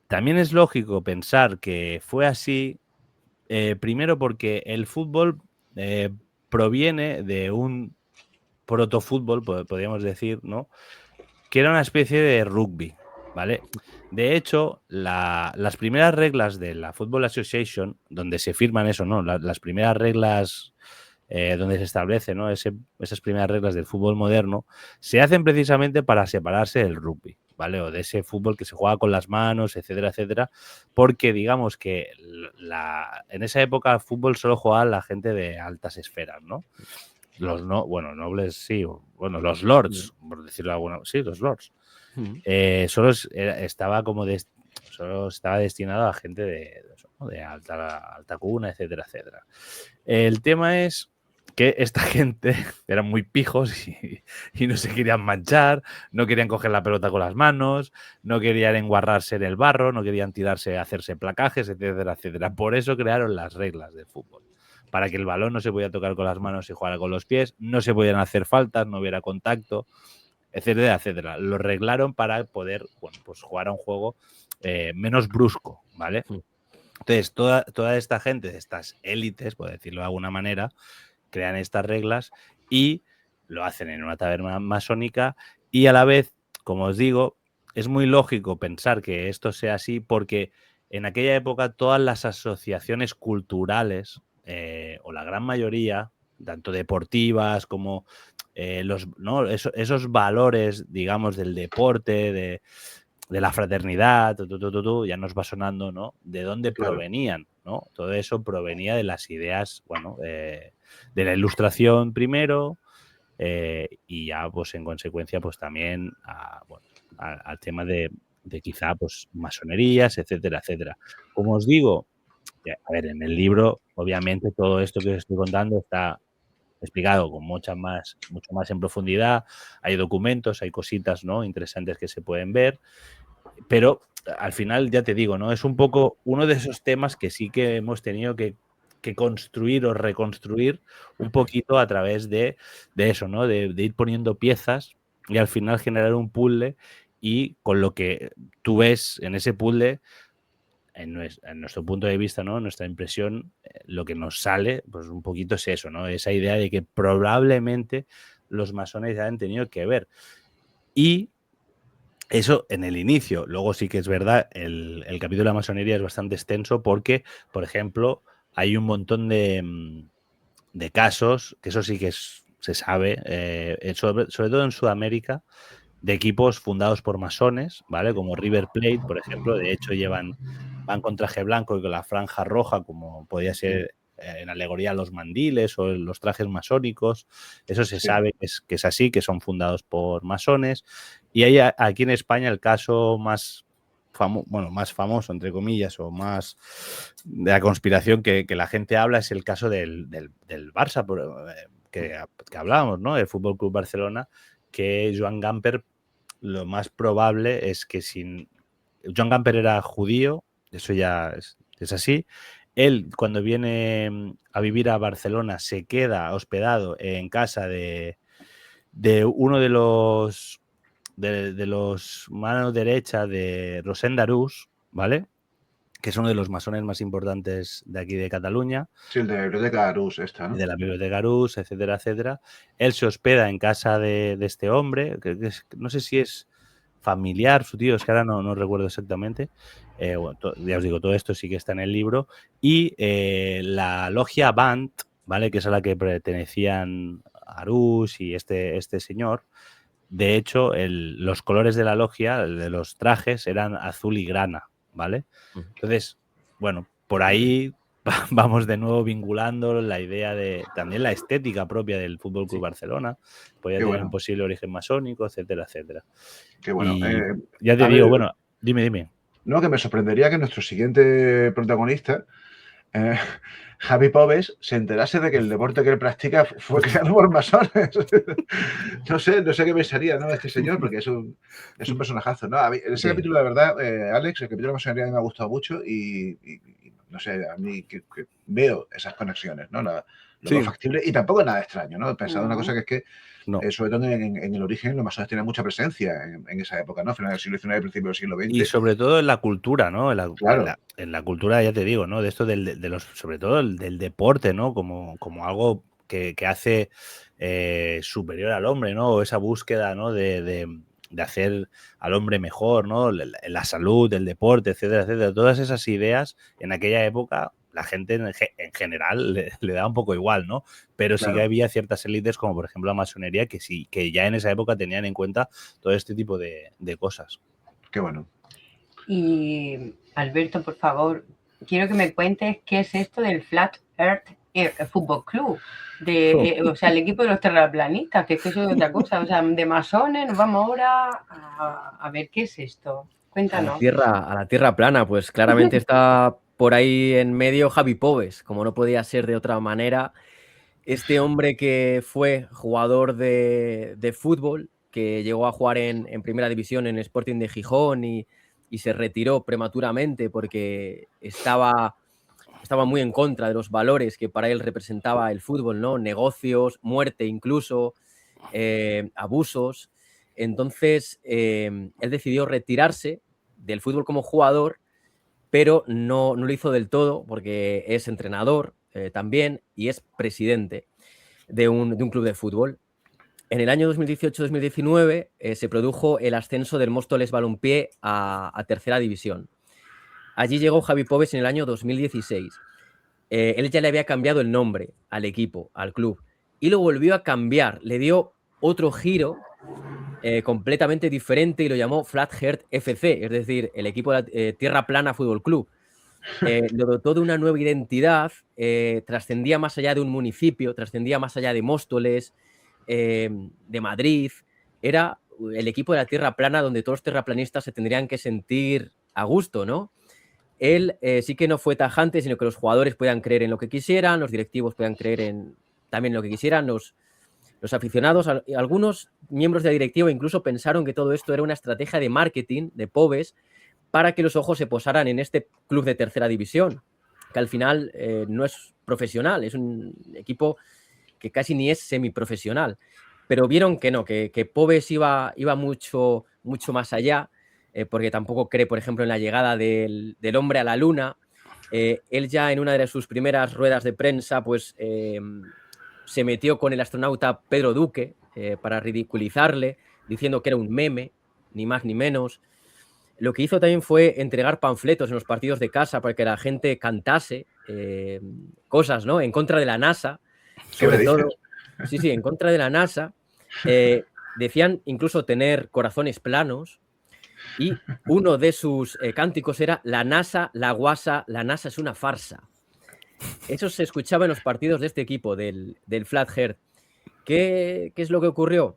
También es lógico pensar que fue así, primero porque el fútbol proviene de un protofútbol, podríamos decir, ¿no? Que era una especie de rugby, ¿vale? De hecho, las primeras reglas de la Football Association, donde se firman eso, ¿no? Las primeras reglas donde se establece, ¿no? Esas primeras reglas del fútbol moderno, se hacen precisamente para separarse del rugby, ¿vale? O de ese fútbol que se juega con las manos, etcétera, etcétera, porque digamos que en esa época el fútbol solo jugaba la gente de altas esferas, ¿no? Nobles sí, bueno, los lords, por decirlo de alguna, sí, los lords. Solo estaba destinado a gente de alta cuna, etcétera, etcétera. El tema es que esta gente eran muy pijos y no se querían manchar, no querían coger la pelota con las manos, no querían enguarrarse en el barro, no querían hacerse placajes, etcétera, etcétera. Por eso crearon las reglas del fútbol. Para que el balón no se podía tocar con las manos y jugara con los pies, no se podían hacer faltas, no hubiera contacto, etcétera, etcétera. Lo arreglaron para poder, bueno, pues jugar a un juego menos brusco, ¿vale? Entonces, toda esta gente, de estas élites, por decirlo de alguna manera, crean estas reglas y lo hacen en una taberna masónica y a la vez, como os digo, es muy lógico pensar que esto sea así porque en aquella época todas las asociaciones culturales, o la gran mayoría, tanto deportivas como esos valores, digamos, del deporte, de la fraternidad, ya nos va sonando, ¿no? De dónde provenían, ¿no? Todo eso provenía de las ideas, bueno, de la Ilustración primero, y ya pues en consecuencia pues también al tema de quizá pues masonerías, etcétera, etcétera. Como os digo, a ver, en el libro obviamente todo esto que os estoy contando está explicado con mucho más en profundidad, hay documentos, hay cositas, ¿no?, interesantes que se pueden ver, pero al final ya te digo, ¿no?, es un poco uno de esos temas que sí que hemos tenido que construir o reconstruir un poquito a través de eso, ¿no?, de ir poniendo piezas y al final generar un puzzle, y con lo que tú ves en ese puzzle, en nuestro punto de vista, ¿no?, nuestra impresión, lo que nos sale, pues un poquito es eso, ¿no?, esa idea de que probablemente los masones hayan tenido que ver. Y eso en el inicio. Luego sí que es verdad, el capítulo de la masonería es bastante extenso porque, por ejemplo, hay un montón de casos, que eso sí que se sabe, sobre todo en Sudamérica, de equipos fundados por masones, ¿vale? Como River Plate, por ejemplo. De hecho, van con traje blanco y con la franja roja, como podía ser en alegoría a los mandiles o los trajes masónicos. Eso se sabe que es así, que son fundados por masones. Y hay aquí en España el caso más famoso, entre comillas, o más de la conspiración que la gente habla, es el caso del Barça, que hablábamos, ¿no?, del Fútbol Club Barcelona, que Joan Gamper, lo más probable es que Joan Gamper era judío, eso ya es así. Él, cuando viene a vivir a Barcelona, se queda hospedado en casa de uno de los manos derecha de Rosend Arús, ¿vale?, que es uno de los masones más importantes de aquí de Cataluña. Sí, el de la biblioteca Arús esta, ¿no? De la biblioteca Arús, etcétera, etcétera. Él se hospeda en casa de este hombre, que no sé si es familiar su tío, es que ahora no recuerdo exactamente. Bueno, ya os digo, todo esto sí que está en el libro. Y la logia Bant, ¿vale?, que es a la que pertenecían Arús y este señor. De hecho, los colores de la logia, de los trajes, eran azul y grana, ¿vale? Entonces, bueno, por ahí vamos de nuevo vinculando la idea de también la estética propia del Fútbol Club Barcelona. Podría tener un posible origen masónico, etcétera, etcétera. Qué bueno. Y ya te digo, bueno, dime. No, que me sorprendería que nuestro siguiente protagonista, Javi Pobes, se enterase de que el deporte que él practica fue creado por masones. No sé qué pensaría, ¿no?, este señor, porque es un personajazo, ¿no? Ese capítulo, de verdad, Alex, el capítulo de masonería a mí me ha gustado mucho y no sé, a mí que veo esas conexiones, ¿no? Lo veo factible y tampoco es nada extraño, ¿no? Pensando una cosa que es que, sobre todo en el origen, los masones tenían mucha presencia en esa época, ¿no? Final del siglo XIX, principio del siglo XX. Y sobre todo en la cultura, ¿no? Claro. En la cultura, ya te digo, ¿no?, de esto sobre todo del deporte, ¿no?, como algo que hace superior al hombre, ¿no? O esa búsqueda, ¿no?, de hacer al hombre mejor, ¿no?, la salud, el deporte, etcétera, etcétera. Todas esas ideas en aquella época la gente en general le da un poco igual, ¿no? Pero sí que había ciertas élites, como por ejemplo la masonería, que ya en esa época tenían en cuenta todo este tipo de cosas. Qué bueno. Y Alberto, por favor, quiero que me cuentes qué es esto del Flat Earth Fútbol Club, o sea, el equipo de los terraplanistas, que es que eso es otra cosa, o sea, de masones. Nos vamos ahora a ver qué es esto. Cuéntanos. A la tierra plana, pues claramente está por ahí en medio Javi Pobes, como no podía ser de otra manera. Este hombre que fue jugador de fútbol, que llegó a jugar en primera división en Sporting de Gijón y se retiró prematuramente porque estaba muy en contra de los valores que para él representaba el fútbol, ¿no? Negocios, muerte incluso, abusos. Entonces, él decidió retirarse del fútbol como jugador, pero no lo hizo del todo porque es entrenador también y es presidente de un club de fútbol. En el año 2018-2019 se produjo el ascenso del Móstoles Balompié a tercera división. Allí llegó Javi Pobes en el año 2016. Él ya le había cambiado el nombre al equipo, al club, y lo volvió a cambiar. Le dio otro giro completamente diferente y lo llamó Flat Earth FC, es decir, el equipo de Tierra Plana Fútbol Club. Lo dotó de una nueva identidad, trascendía más allá de un municipio, trascendía más allá de Móstoles, de Madrid, era el equipo de la tierra plana donde todos los terraplanistas se tendrían que sentir a gusto, ¿no? Él sí que no fue tajante, sino que los jugadores podían creer en lo que quisieran, los directivos podían creer en también lo que quisieran, los aficionados, algunos miembros de la directiva incluso pensaron que todo esto era una estrategia de marketing de Pobes para que los ojos se posaran en este club de tercera división, que al final no es profesional, es un equipo que casi ni es semiprofesional. Pero vieron que no, que Pobes iba mucho más allá, porque tampoco cree, por ejemplo, en la llegada del hombre a la luna. Él ya en una de sus primeras ruedas de prensa, pues se metió con el astronauta Pedro Duque para ridiculizarle, diciendo que era un meme, ni más ni menos. Lo que hizo también fue entregar panfletos en los partidos de casa para que la gente cantase cosas, ¿no? En contra de la NASA, sobre todo. Sí, en contra de la NASA. Decían incluso tener corazones planos. Y uno de sus cánticos era: la NASA, la guasa, la NASA es una farsa. Eso se escuchaba en los partidos de este equipo, del Flathead. ¿Qué es lo que ocurrió?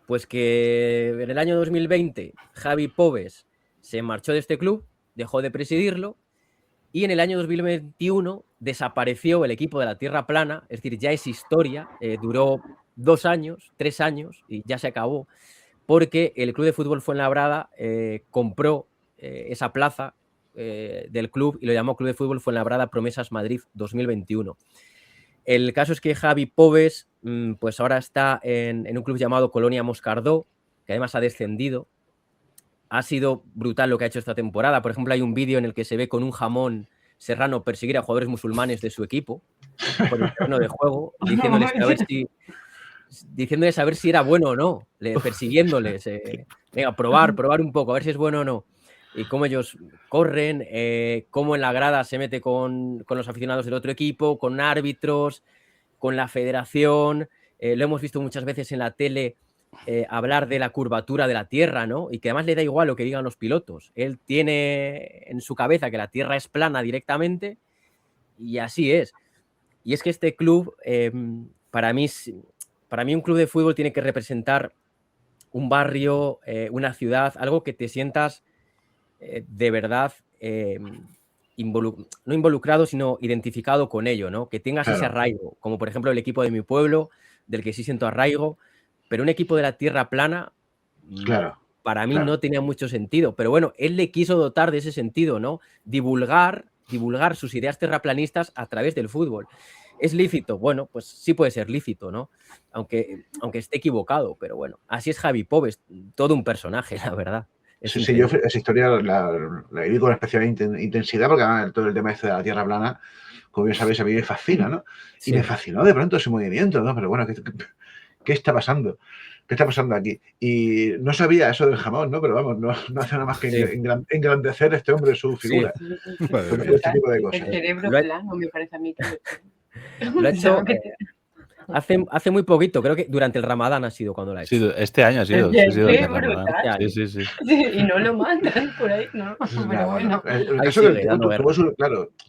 Pues que en el año 2020 Javi Pobes se marchó de este club, dejó de presidirlo, y en el año 2021 desapareció el equipo de la tierra plana, es decir, ya es historia, duró 2 años, 3 años y ya se acabó, porque el Club de Fútbol Fuenlabrada compró esa plaza del club y lo llamó Club de Fútbol Fuenlabrada Promesas Madrid 2021. El caso es que Javi Pobes pues ahora está en un club llamado Colonia Moscardó, que además ha descendido. Ha sido brutal lo que ha hecho esta temporada. Por ejemplo, hay un vídeo en el que se ve con un jamón serrano perseguir a jugadores musulmanes de su equipo por el terreno de juego, diciéndoles a ver si era bueno o no, persiguiéndoles. Venga, probar un poco, a ver si es bueno o no. Y cómo ellos corren, cómo en la grada se mete con los aficionados del otro equipo, con árbitros, con la federación. Lo hemos visto muchas veces en la tele hablar de la curvatura de la Tierra, ¿no? Y que además le da igual lo que digan los pilotos. Él tiene en su cabeza que la Tierra es plana directamente y así es. Y es que este club, para mí un club de fútbol tiene que representar un barrio, una ciudad, algo que te sientas de verdad no involucrado, sino identificado con ello, ¿no? Que tengas ese arraigo, como por ejemplo el equipo de mi pueblo, del que sí siento arraigo, pero un equipo de la tierra plana, para mí no tenía mucho sentido. Pero bueno, él le quiso dotar de ese sentido, ¿no? Divulgar sus ideas terraplanistas a través del fútbol. ¿Es lícito? Bueno, pues sí puede ser lícito, ¿no? Aunque esté equivocado, pero bueno, así es Javi Pobes, todo un personaje, la verdad. Sí, yo esa historia la viví con especial intensidad porque todo el tema de la tierra plana, como bien sabéis, a mí me fascina, ¿no? Y me fascinó de pronto ese movimiento, ¿no? Pero bueno, ¿qué está pasando? ¿Qué está pasando aquí? Y no sabía eso del jamón, ¿no? Pero vamos, no hace nada más que engrandecer este hombre su figura. Con este tipo de cosas. El cerebro plano, me parece a mí. Lo ha hecho hace muy poquito, creo que durante el Ramadán ha sido cuando lo ha hecho. Sí, este año ha sido. Sí. Y no lo mandan por ahí, ¿no? Pero bueno. El caso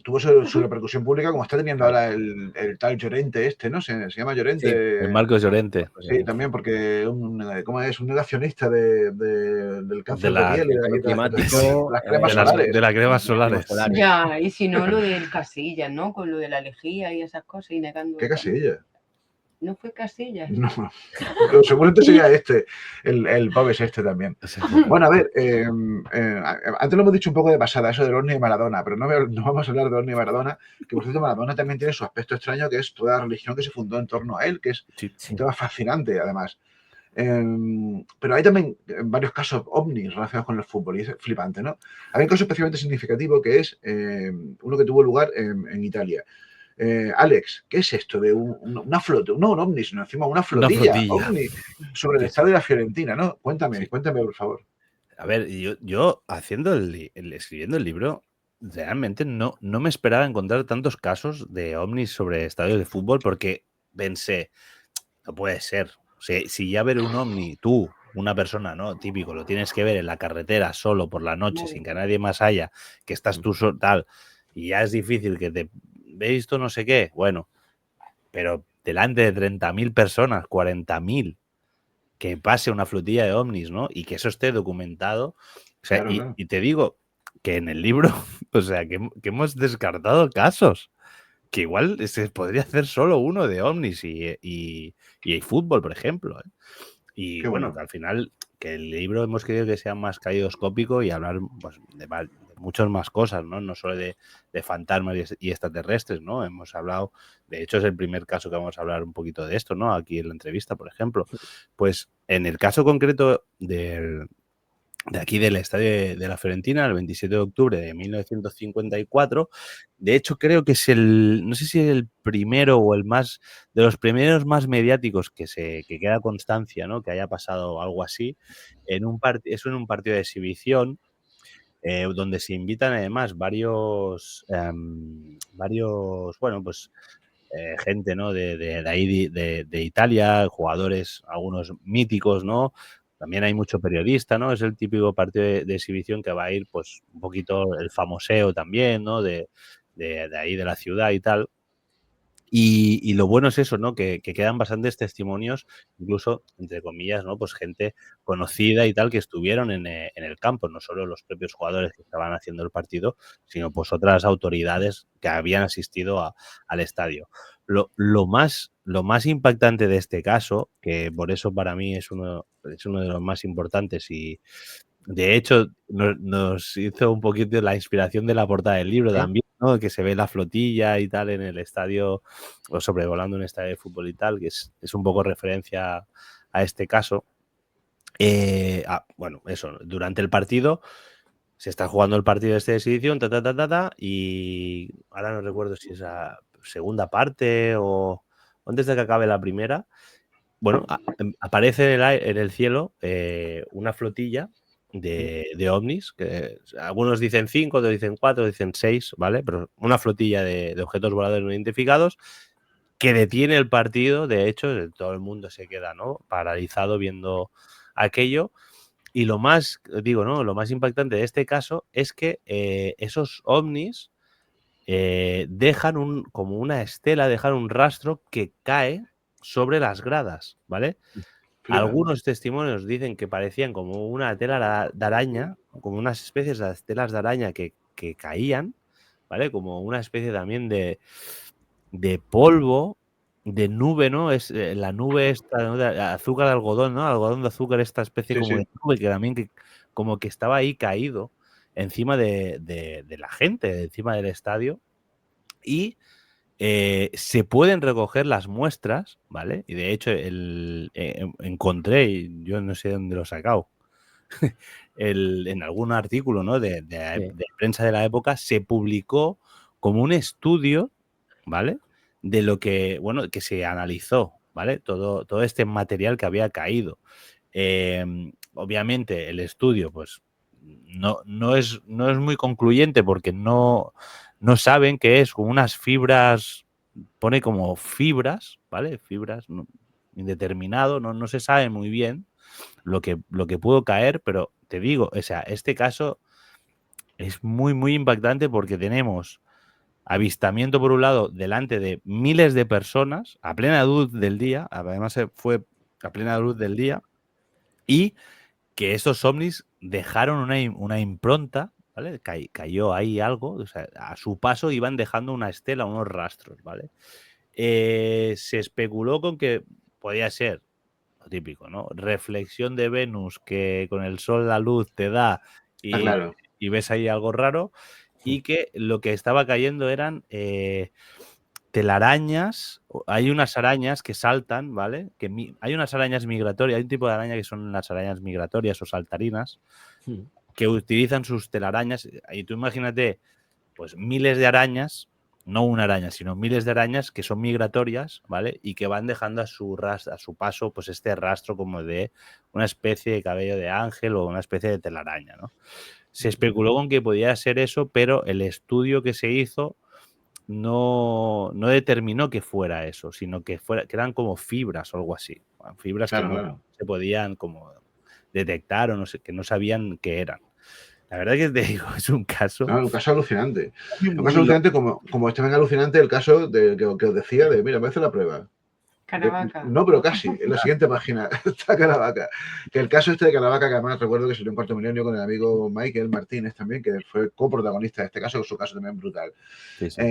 tuvo su repercusión pública, como está teniendo ahora el tal Llorente ¿no? Se llama Llorente. Sí, el Marcos Llorente. Sí, también porque ¿cómo es? Un negacionista del cáncer de piel de las cremas solares. Ya, y si no, lo del Casillas, ¿no? Con lo de la lejía y esas cosas y negando. ¿Qué Casillas? ¿No fue Casillas? No, pero seguramente sería el Pobes también. Bueno, a ver, antes lo hemos dicho un poco de pasada, eso del Orni y Maradona, pero no vamos a hablar de Orni y Maradona, que por cierto Maradona también tiene su aspecto extraño, que es toda la religión que se fundó en torno a él, que es un tema fascinante, además. Pero hay también varios casos ovnis relacionados con el fútbol, y es flipante, ¿no? Hay un caso especialmente significativo que es uno que tuvo lugar en Italia. Alex, ¿qué es esto de una flotilla? No un ovni, sino encima una flotilla. Ovni sobre el estado de la Fiorentina, ¿no? Cuéntame, por favor. A ver, yo escribiendo el libro, realmente no me esperaba encontrar tantos casos de ovnis sobre estadios de fútbol, porque pensé, no puede ser. O sea, si ya ver un ovni, tú, una persona, ¿no? Típico, lo tienes que ver en la carretera solo por la noche, sin que nadie más haya, que estás tú tal, y ya es difícil que te... ¿Veis esto no sé qué? Bueno, pero delante de 30.000 personas, 40.000, que pase una flotilla de ovnis, ¿no? Y que eso esté documentado. O sea, Claro, claro. y te digo que en el libro, o sea, que hemos descartado casos. Que igual se podría hacer solo uno de ovnis y fútbol, por ejemplo. ¿eh? Y Qué bueno, bueno. que al final, que el libro hemos querido que sea más caleidoscópico y hablar pues, de muchas más cosas, ¿no? No solo de fantasmas y extraterrestres, ¿no? Hemos hablado, de hecho es el primer caso que vamos a hablar un poquito de esto, ¿no? Aquí en la entrevista, por ejemplo. Pues en el caso concreto de aquí del estadio de la Fiorentina, el 27 de octubre de 1954. De hecho, creo que es no sé si es el primero o el más, de los primeros más mediáticos que queda constancia, ¿no? Que haya pasado algo así. Eso en un partido de exhibición, donde se invitan además varios, bueno, pues gente, ¿no? De ahí, de Italia, jugadores, algunos míticos, ¿no? También hay mucho periodista, ¿no? Es el típico partido de exhibición que va a ir, pues, un poquito el famoseo también, ¿no? De ahí, de la ciudad y tal. Y lo bueno es eso, ¿no? Que quedan bastantes testimonios, incluso, entre comillas, ¿no? Pues gente conocida y tal que estuvieron en el campo, no solo los propios jugadores que estaban haciendo el partido, sino pues otras autoridades que habían asistido al estadio. Lo más impactante de este caso, que por eso para mí es uno de los más importantes y de hecho nos hizo un poquito la inspiración de la portada del libro también, ¿no? Que se ve la flotilla y tal en el estadio, o sobrevolando un estadio de fútbol y tal, que es un poco referencia a este caso. Bueno, eso, durante el partido se está jugando el partido de esta exhibición, y ahora no recuerdo si es la segunda parte o antes de que acabe la primera. Bueno, aparece en el cielo una flotilla de ovnis, que algunos dicen 5, otros dicen 4, dicen 6, ¿vale? Pero una flotilla de objetos voladores no identificados que detiene el partido. De hecho, todo el mundo se queda, ¿no? Paralizado viendo aquello. Y lo más, digo, ¿no? Lo más impactante de este caso es que esos ovnis dejan como una estela, dejan un rastro que cae sobre las gradas, ¿vale? Flipa. Algunos testimonios dicen que parecían como una tela de araña, como unas especies de telas de araña que caían, ¿vale? Como una especie también de polvo, de nube, ¿no? Es la nube esta, ¿no? De azúcar de algodón, ¿no? Algodón de azúcar, esta especie Sí, como de sí. nube que también como que estaba ahí caído encima de la gente, encima del estadio. Y se pueden recoger las muestras, ¿vale? Y de hecho encontré, y yo no sé dónde lo he sacado, en algún artículo, ¿no? de prensa de la época, se publicó como un estudio, ¿vale? De lo que, bueno, que se analizó, ¿vale? Todo este material que había caído. Obviamente el estudio, pues, no es muy concluyente porque no saben qué es, como unas fibras, pone como fibras, ¿vale? Fibras, indeterminado, no se sabe muy bien lo que pudo caer, pero te digo, o sea, este caso es muy, muy impactante porque tenemos avistamiento por un lado delante de miles de personas a plena luz del día, además fue a plena luz del día, y que esos ovnis dejaron una impronta, ¿vale? Cayó ahí algo, o sea, a su paso iban dejando una estela, unos rastros, ¿vale? Se especuló con que podía ser lo típico, ¿no? Reflexión de Venus que con el sol la luz te da Claro. y ves ahí algo raro, y que lo que estaba cayendo eran telarañas. Hay unas arañas que saltan, ¿vale? Hay unas arañas migratorias, hay un tipo de araña que son las arañas migratorias o saltarinas, que utilizan sus telarañas. Y tú imagínate, pues miles de arañas, no una araña, sino miles de arañas que son migratorias, ¿vale? Y que van dejando a su paso, pues este rastro como de una especie de cabello de ángel o una especie de telaraña, ¿no? Se especuló con que podía ser eso, pero el estudio que se hizo no determinó que fuera eso, sino que eran como fibras o algo así. Fibras que no se podían como detectar o no sé, que no sabían qué eran. La verdad que te digo, es un caso. Un caso alucinante. Muy, Un caso alucinante como es también alucinante el caso que os decía de, mira, me hace la prueba. Caravaca. No, pero casi. En la siguiente página está Caravaca. Que el caso este de Caravaca, que además recuerdo que salió en Cuarto Milenio con el amigo Michael Martínez también, que fue coprotagonista de este caso, su caso también brutal. Sí, sí.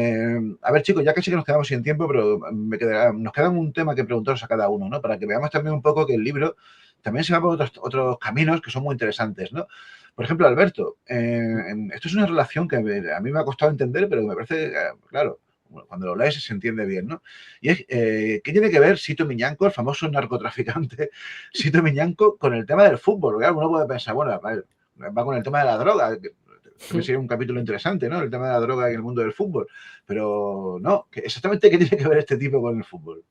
A ver, chicos, ya casi que nos quedamos sin tiempo, pero nos queda un tema que preguntaros a cada uno, ¿no? Para que veamos también un poco que el libro también se va por otros caminos que son muy interesantes, ¿no? Por ejemplo, Alberto, esto es una relación que a mí me ha costado entender, pero me parece, claro, cuando lo lees se entiende bien, ¿no? Y es, ¿qué tiene que ver Sito Miñanco, el famoso narcotraficante Sito Miñanco, con el tema del fútbol? Claro, uno puede pensar, bueno, va con el tema de la droga, que también sería un capítulo interesante, ¿no? El tema de la droga en el mundo del fútbol. Pero no, exactamente qué tiene que ver este tipo con el fútbol.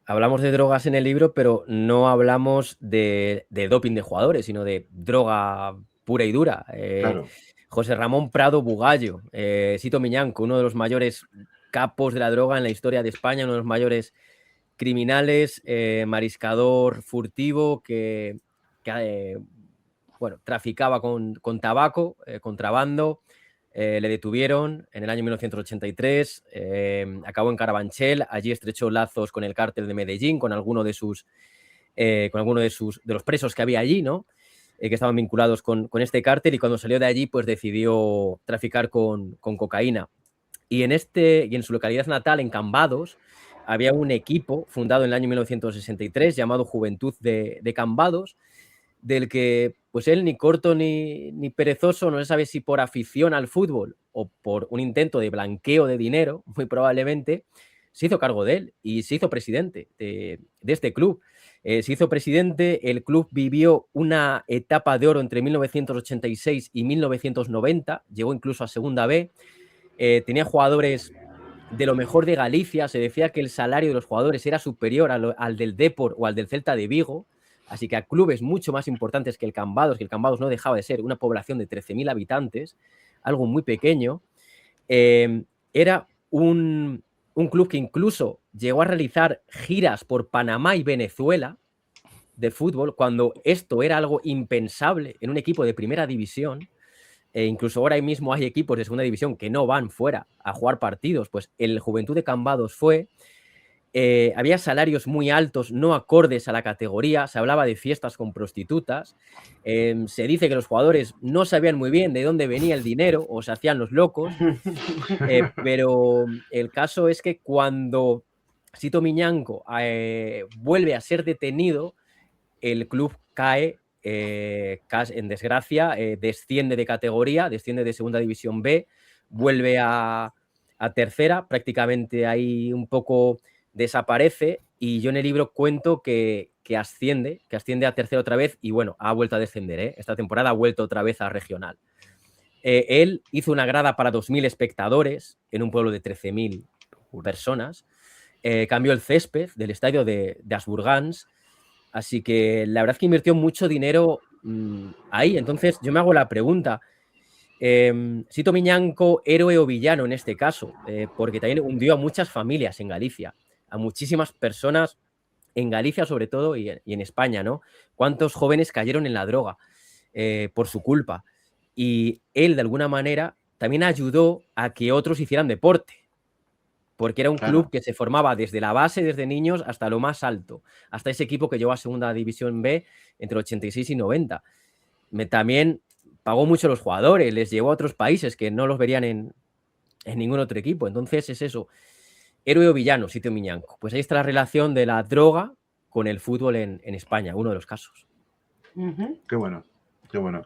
Hablamos de drogas en el libro, pero no hablamos de doping de jugadores, sino de droga pura y dura. Claro. José Ramón Prado Bugallo, Sito Miñanco, uno de los mayores capos de la droga en la historia de España, uno de los mayores criminales, mariscador furtivo que traficaba con tabaco, contrabando. Le detuvieron en el año 1983, acabó en Carabanchel, allí estrechó lazos con el cártel de Medellín, con alguno de los presos que había allí, ¿no? Que estaban vinculados con este cártel, y cuando salió de allí, pues decidió traficar con cocaína. Y en su localidad natal, en Cambados, había un equipo fundado en el año 1963 llamado Juventud de Cambados, del que pues él, ni corto ni perezoso, no se sabe si por afición al fútbol o por un intento de blanqueo de dinero, muy probablemente, se hizo cargo de él y se hizo presidente de este club. Se hizo presidente, el club vivió una etapa de oro entre 1986 y 1990, llegó incluso a Segunda B, tenía jugadores de lo mejor de Galicia, se decía que el salario de los jugadores era superior al del Depor o al del Celta de Vigo, así que a clubes mucho más importantes que el Cambados no dejaba de ser una población de 13.000 habitantes, algo muy pequeño. Era un club que incluso llegó a realizar giras por Panamá y Venezuela de fútbol, cuando esto era algo impensable en un equipo de primera división. Incluso ahora mismo hay equipos de segunda división que no van fuera a jugar partidos. Pues el Juventud de Cambados fue. Había salarios muy altos, no acordes a la categoría, se hablaba de fiestas con prostitutas, se dice que los jugadores no sabían muy bien de dónde venía el dinero o se hacían los locos, pero el caso es que cuando Sito Miñanco vuelve a ser detenido, el club cae en desgracia, desciende de categoría, desciende de segunda división B, vuelve a tercera, prácticamente ahí un poco desaparece, y yo en el libro cuento que asciende a tercera otra vez, y bueno, ha vuelto a descender, esta temporada ha vuelto otra vez a regional. Él hizo una grada para 2.000 espectadores en un pueblo de 13.000 personas, cambió el césped del estadio de Asburgans, así que la verdad es que invirtió mucho dinero ahí. Entonces yo me hago la pregunta, Sito Miñanco, héroe o villano en este caso, porque también hundió a muchas familias en Galicia, a muchísimas personas en Galicia sobre todo y en España, ¿no? ¿Cuántos jóvenes cayeron en la droga por su culpa? Y él, de alguna manera, también ayudó a que otros hicieran deporte, porque era un club que se formaba desde la base, desde niños, hasta lo más alto, hasta ese equipo que llegó a Segunda División B entre 86 y 90. También pagó mucho a los jugadores, les llevó a otros países que no los verían en ningún otro equipo. Entonces es eso, héroe o villano, Sito Miñanco. Pues ahí está la relación de la droga con el fútbol en España, uno de los casos. Qué bueno. Qué bueno.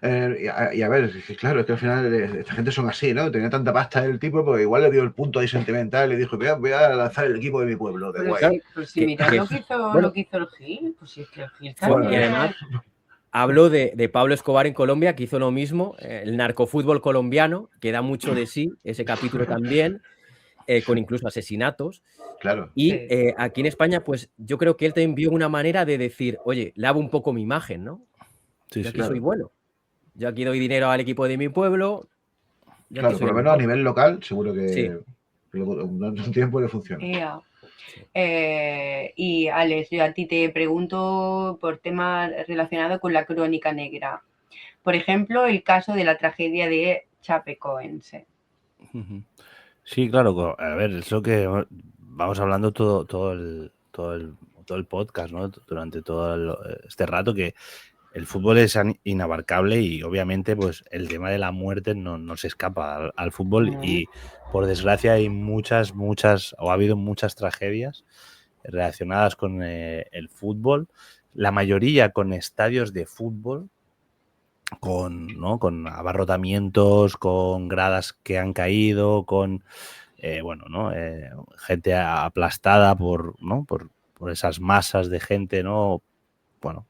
Y a ver, claro, es que al final esta gente son así, ¿no? Tenía tanta pasta el tipo, pues igual le dio el punto ahí sentimental y dijo, voy a lanzar el equipo de mi pueblo, de guay. Pues si mirad lo que hizo el Gil, pues si es que el Gil también. Y además habló de Pablo Escobar en Colombia, que hizo lo mismo, el narcofútbol colombiano, que da mucho de sí, ese capítulo también, con incluso asesinatos. Claro. Y aquí en España, pues yo creo que él también vio una manera de decir, oye, lavo un poco mi imagen, ¿no? Yo aquí soy bueno. Yo aquí doy dinero al equipo de mi pueblo. Claro, por lo menos a nivel local, seguro que un tiempo le funciona. Y Alex, yo a ti te pregunto por temas relacionados con la crónica negra. Por ejemplo, el caso de la tragedia de Chapecoense. Sí, claro. A ver, eso que vamos hablando todo todo el podcast, ¿no? Durante todo este rato, que el fútbol es inabarcable y obviamente pues el tema de la muerte no se escapa al fútbol y por desgracia hay o ha habido muchas tragedias relacionadas con el fútbol, la mayoría con estadios de fútbol, con abarrotamientos, con gradas que han caído, con gente aplastada por esas masas de gente, ¿no? Bueno,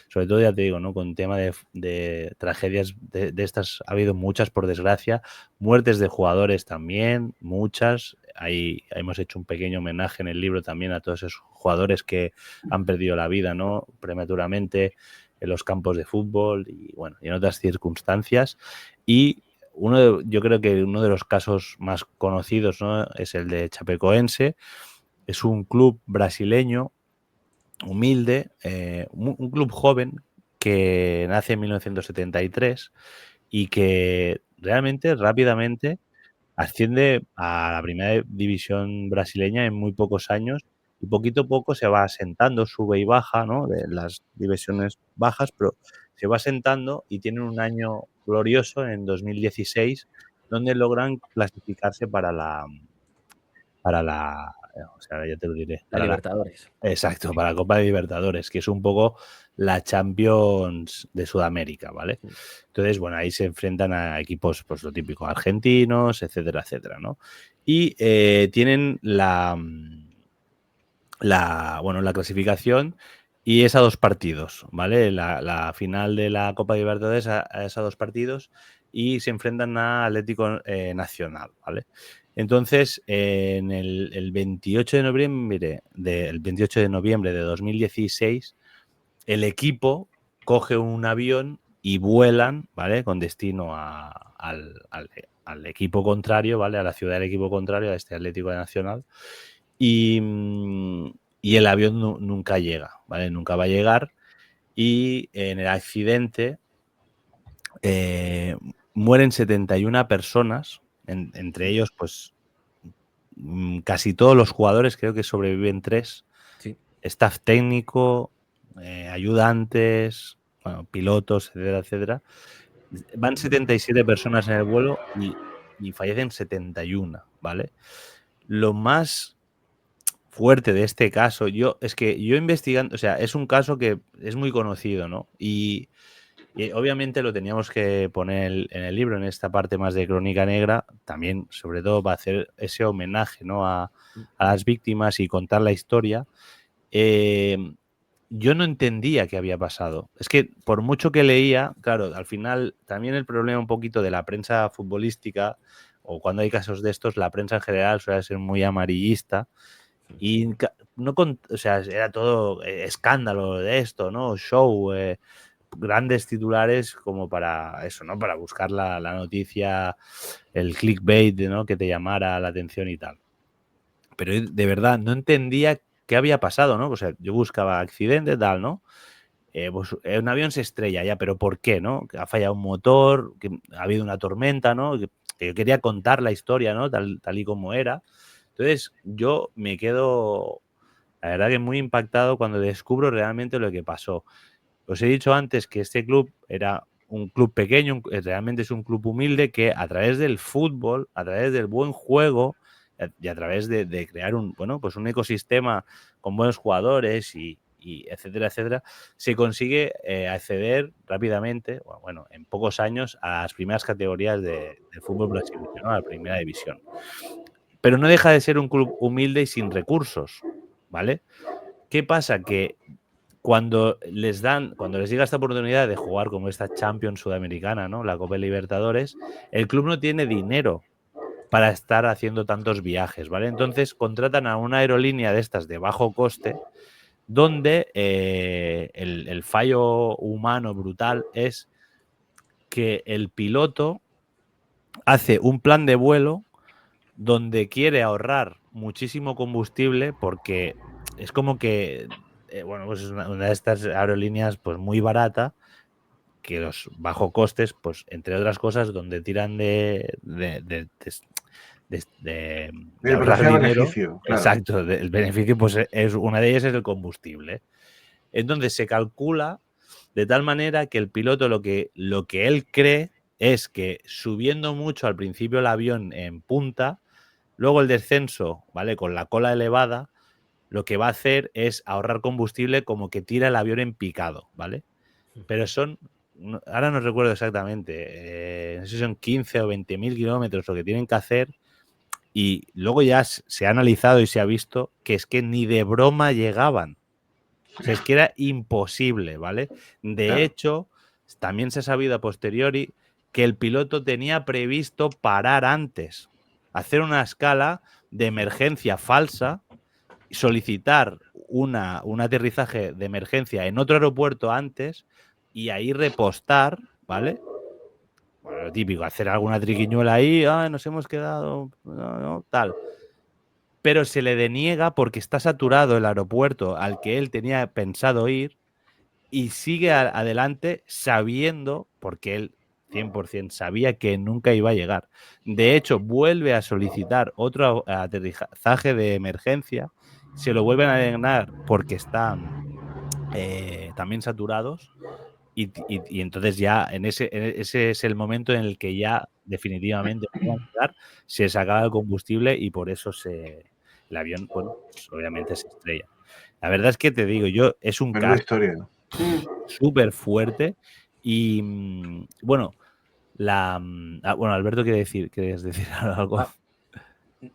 sobre todo ya te digo, ¿no? Con tema de tragedias de estas ha habido muchas, por desgracia, muertes de jugadores también, muchas. Ahí hemos hecho un pequeño homenaje en el libro también a todos esos jugadores que han perdido la vida, ¿no? Prematuramente en los campos de fútbol y bueno, y en otras circunstancias. Y yo creo que uno de los casos más conocidos, ¿no? Es el de Chapecoense. Es un club brasileño humilde, un club joven que nace en 1973 y que realmente rápidamente asciende a la primera división brasileña en muy pocos años y poquito a poco se va asentando, sube y baja, ¿no? De las divisiones bajas, pero se va asentando y tienen un año glorioso en 2016 donde logran clasificarse o sea, ya te lo diré, La Libertadores. exacto, para la Copa de Libertadores, que es un poco la Champions de Sudamérica, ¿vale? Entonces, bueno, ahí se enfrentan a equipos, pues lo típico, argentinos, etcétera, etcétera, ¿no? Y tienen la clasificación y es a 2 partidos, ¿vale? La final de la Copa de Libertadores es a 2 partidos y se enfrentan a Atlético Nacional, ¿vale? Entonces, en el 28 de noviembre de 2016, el equipo coge un avión y vuelan, ¿vale? Con destino al equipo contrario, ¿vale? A la ciudad del equipo contrario, a este Atlético Nacional. Y el avión nunca llega, ¿vale? Nunca va a llegar. Y en el accidente mueren 71 personas, entre ellos, pues casi todos los jugadores, creo que sobreviven 3. Sí. Staff técnico, ayudantes, bueno, pilotos, etcétera, etcétera. Van 77 personas en el vuelo y fallecen 71, ¿vale? Lo más fuerte de este caso, yo investigando, o sea, es un caso que es muy conocido, ¿no? Y obviamente lo teníamos que poner en el libro, en esta parte más de Crónica Negra, también, sobre todo, para hacer ese homenaje, ¿no? a las víctimas y contar la historia. Yo no entendía qué había pasado. Es que por mucho que leía, claro, al final también el problema un poquito de la prensa futbolística, o cuando hay casos de estos, la prensa en general suele ser muy amarillista y o sea, era todo escándalo de esto, ¿no? Show, grandes titulares como para eso, ¿no? Para buscar la noticia, el clickbait, ¿no? Que te llamara la atención y tal. Pero de verdad no entendía qué había pasado, ¿no? O sea, yo buscaba accidente, tal, ¿no? Pues un avión se estrella ya, pero ¿por qué, no? Que ha fallado un motor, que ha habido una tormenta, ¿no? Que yo quería contar la historia, ¿no? Tal y como era. Entonces, yo me quedo, la verdad, que muy impactado cuando descubro realmente lo que pasó. Os he dicho antes que este club era un club pequeño, realmente es un club humilde que a través del fútbol, a través del buen juego y a través de crear un ecosistema con buenos jugadores y etcétera, etcétera, se consigue acceder rápidamente, bueno, en pocos años, a las primeras categorías del fútbol brasileño, ¿no? A la primera división. Pero no deja de ser un club humilde y sin recursos, ¿vale? ¿Qué pasa? Que cuando les llega esta oportunidad de jugar como esta Champions sudamericana, ¿no? La Copa Libertadores, el club no tiene dinero para estar haciendo tantos viajes, ¿vale? Entonces contratan a una aerolínea de estas de bajo coste, donde el fallo humano brutal es que el piloto hace un plan de vuelo donde quiere ahorrar muchísimo combustible porque es como que, pues es una de estas aerolíneas pues muy barata, que los bajo costes, pues entre otras cosas, donde tiran de de Pero ahorrar dinero. beneficio, claro. Exacto, el beneficio, pues una de ellas es el combustible. Entonces se calcula de tal manera que el piloto lo que él cree es que subiendo mucho al principio el avión en punta, luego el descenso, ¿vale? Con la cola elevada, lo que va a hacer es ahorrar combustible como que tira el avión en picado, ¿vale? Pero ahora no recuerdo exactamente, no sé si son 15 o 20.000 kilómetros lo que tienen que hacer, y luego ya se ha analizado y se ha visto que es que ni de broma llegaban. O sea, es que era imposible, ¿vale? De hecho, también se ha sabido a posteriori que el piloto tenía previsto parar antes, hacer una escala de emergencia falsa, solicitar un aterrizaje de emergencia en otro aeropuerto antes y ahí repostar, ¿vale? Bueno, lo típico, hacer alguna triquiñuela ahí, nos hemos quedado, tal. Pero se le deniega porque está saturado el aeropuerto al que él tenía pensado ir y sigue adelante sabiendo, porque él 100% sabía que nunca iba a llegar. De hecho, vuelve a solicitar otro aterrizaje de emergencia, se lo vuelven a denegar porque están también saturados y entonces ya ese es el momento en el que ya definitivamente se acaba el combustible y por eso el avión, bueno, pues obviamente se estrella. La verdad es que te digo, es un Menuda caso historia. súper fuerte y bueno, bueno, Alberto ¿quieres decir algo?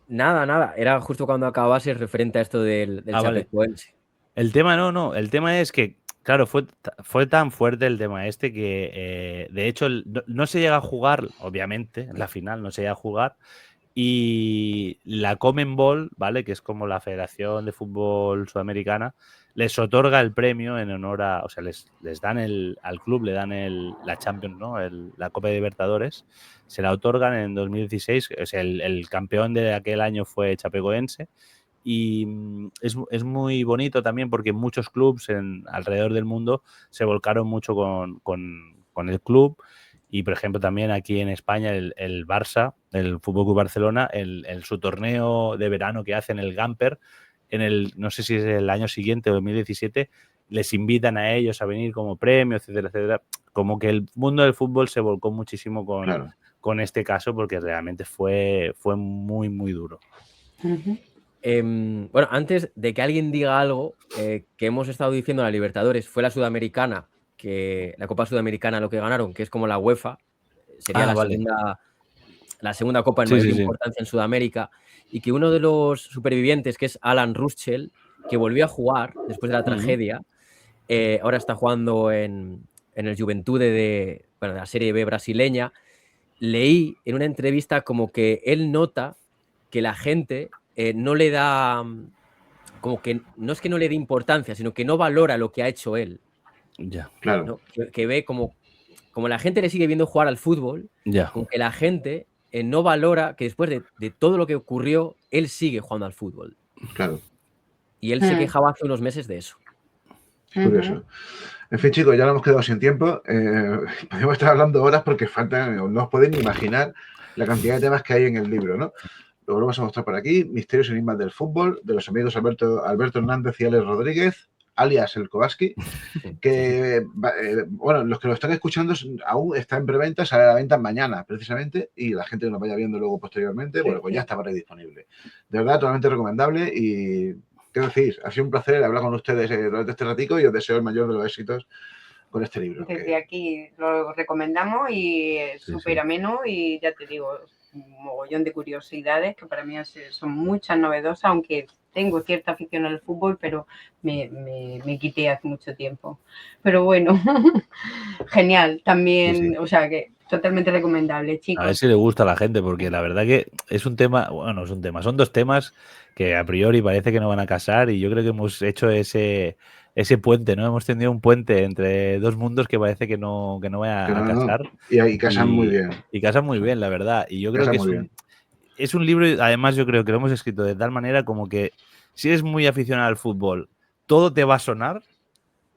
Nada. Era justo cuando acabases referente a esto del Vale. Chapecoense. El tema no. El tema es que, claro, fue tan fuerte el tema este que, de hecho, no se llega a jugar, obviamente, en la final no se llega a jugar. Y la CONMEBOL, ¿vale? Que es como la Federación de Fútbol Sudamericana, les otorga el premio en honor a. O sea, les dan al club, le dan la Champions, ¿no? La Copa de Libertadores. Se la otorgan en 2016. O sea, el campeón de aquel año fue Chapecoense. Y es muy bonito también porque muchos clubes alrededor del mundo se volcaron mucho con el club. Y, por ejemplo, también aquí en España el Barça, el Fútbol Club Barcelona, su torneo de verano que hacen, el Gamper, no sé si es el año siguiente, 2017, les invitan a ellos a venir como premio, etcétera, etcétera. Como que el mundo del fútbol se volcó muchísimo con este caso porque realmente fue muy, muy duro. Bueno, antes de que alguien diga algo, que hemos estado diciendo la Libertadores fue la Sudamericana, que la Copa Sudamericana lo que ganaron, que es como la UEFA, sería la segunda Copa en mayor importancia en Sudamérica, y que uno de los supervivientes, que es Alan Ruschel, que volvió a jugar después de la tragedia, ahora está jugando en el Juventude de la Serie B brasileña. Leí en una entrevista como que él nota que la gente no le da, como que no es que no le dé importancia, sino que no valora lo que ha hecho él. Ya, claro. ¿no? Que ve como la gente le sigue viendo jugar al fútbol, como que la gente no valora que después de todo lo que ocurrió, él sigue jugando al fútbol. Claro. Y él se quejaba hace unos meses de eso. Curioso. En fin, chicos, ya lo hemos quedado sin tiempo. Podemos estar hablando horas porque no os podéis ni imaginar la cantidad de temas que hay en el libro, ¿no? Lo volvemos a mostrar por aquí. Misterios y enigmas del fútbol, de los amigos Alberto Hernández y Alex Rodríguez, alias el Kovaski, que, bueno, los que lo están escuchando aún está en preventa, sale a la venta mañana, precisamente, y la gente que nos vaya viendo luego posteriormente, bueno, pues ya está por ahí disponible. De verdad, totalmente recomendable y... ¿Qué decís? Ha sido un placer hablar con ustedes durante este ratico y os deseo el mayor de los éxitos con este libro. Desde aquí lo recomendamos y es súper ameno y ya te digo, un mogollón de curiosidades que para mí son muchas novedosas, aunque tengo cierta afición al fútbol, pero me quité hace mucho tiempo. Pero bueno, genial, también, o sea que totalmente recomendable, chicos. A ver si le gusta a la gente, porque la verdad que es un tema, bueno, son dos temas que a priori parece que no van a casar y yo creo que hemos hecho ese puente, ¿no? Hemos tendido un puente entre dos mundos que parece que no vayan a casar. Y casan muy bien. Y casan muy bien, la verdad. Y yo creo que es un libro, además yo creo que lo hemos escrito de tal manera como que si eres muy aficionado al fútbol, todo te va a sonar,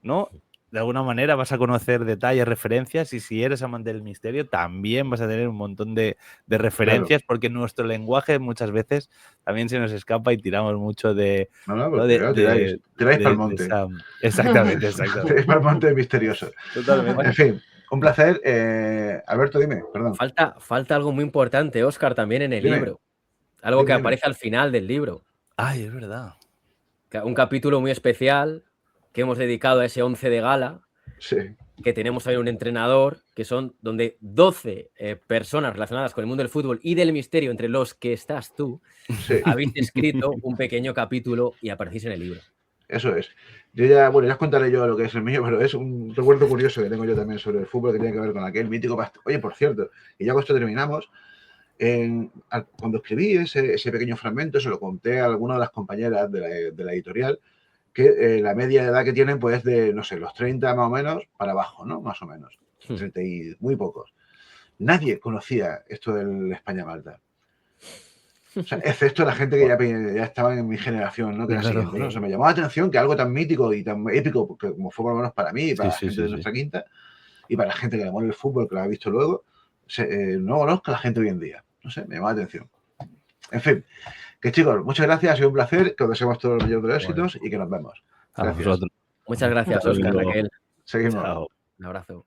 ¿no? de alguna manera vas a conocer detalles, referencias, y si eres amante del misterio, también vas a tener un montón de referencias, porque nuestro lenguaje muchas veces también se nos escapa y tiramos mucho de... No, ¿no? pues tiráis para el monte. Exactamente. Tiráis para el monte misterioso. Totalmente. En fin, un placer. Alberto, dime, perdón. Falta algo muy importante, Óscar, también en el Dime. libro. Algo Dime, que dime. aparece al final del libro. Ay, es verdad. Un capítulo muy especial que hemos dedicado a ese 11 de gala, Sí. que tenemos ahí un entrenador, que son donde 12 personas relacionadas con el mundo del fútbol y del misterio, entre los que estás tú, Sí. habéis escrito un pequeño capítulo y aparecéis en el libro. Eso es. Yo ya os contaré yo lo que es el mío, pero es un recuerdo curioso que tengo yo también sobre el fútbol que tiene que ver con aquel mítico pastor. Oye, por cierto, y ya con esto terminamos, cuando escribí ese pequeño fragmento, se lo conté a alguna de las compañeras de la editorial, que la media de edad que tienen, pues de, no sé, los 30 más o menos para abajo, ¿no? Más o menos. 30 y muy pocos. Nadie conocía esto del España-Malta. O sea, excepto la gente que ya estaba en mi generación, ¿no? Que era siguiente, ¿no? O sea, me llamó la atención que algo tan mítico y tan épico, porque como fue por lo menos para mí y para la gente de nuestra quinta, y para la gente que le mola el fútbol, que lo ha visto luego, no conozco a la gente hoy en día. No sé, me llamó la atención. En fin, que chicos, muchas gracias, ha sido un placer, que os deseamos todos los mayores de los éxitos y que nos vemos. A vosotros. Muchas gracias, Óscar, Raquel. Seguimos. Chao. Un abrazo.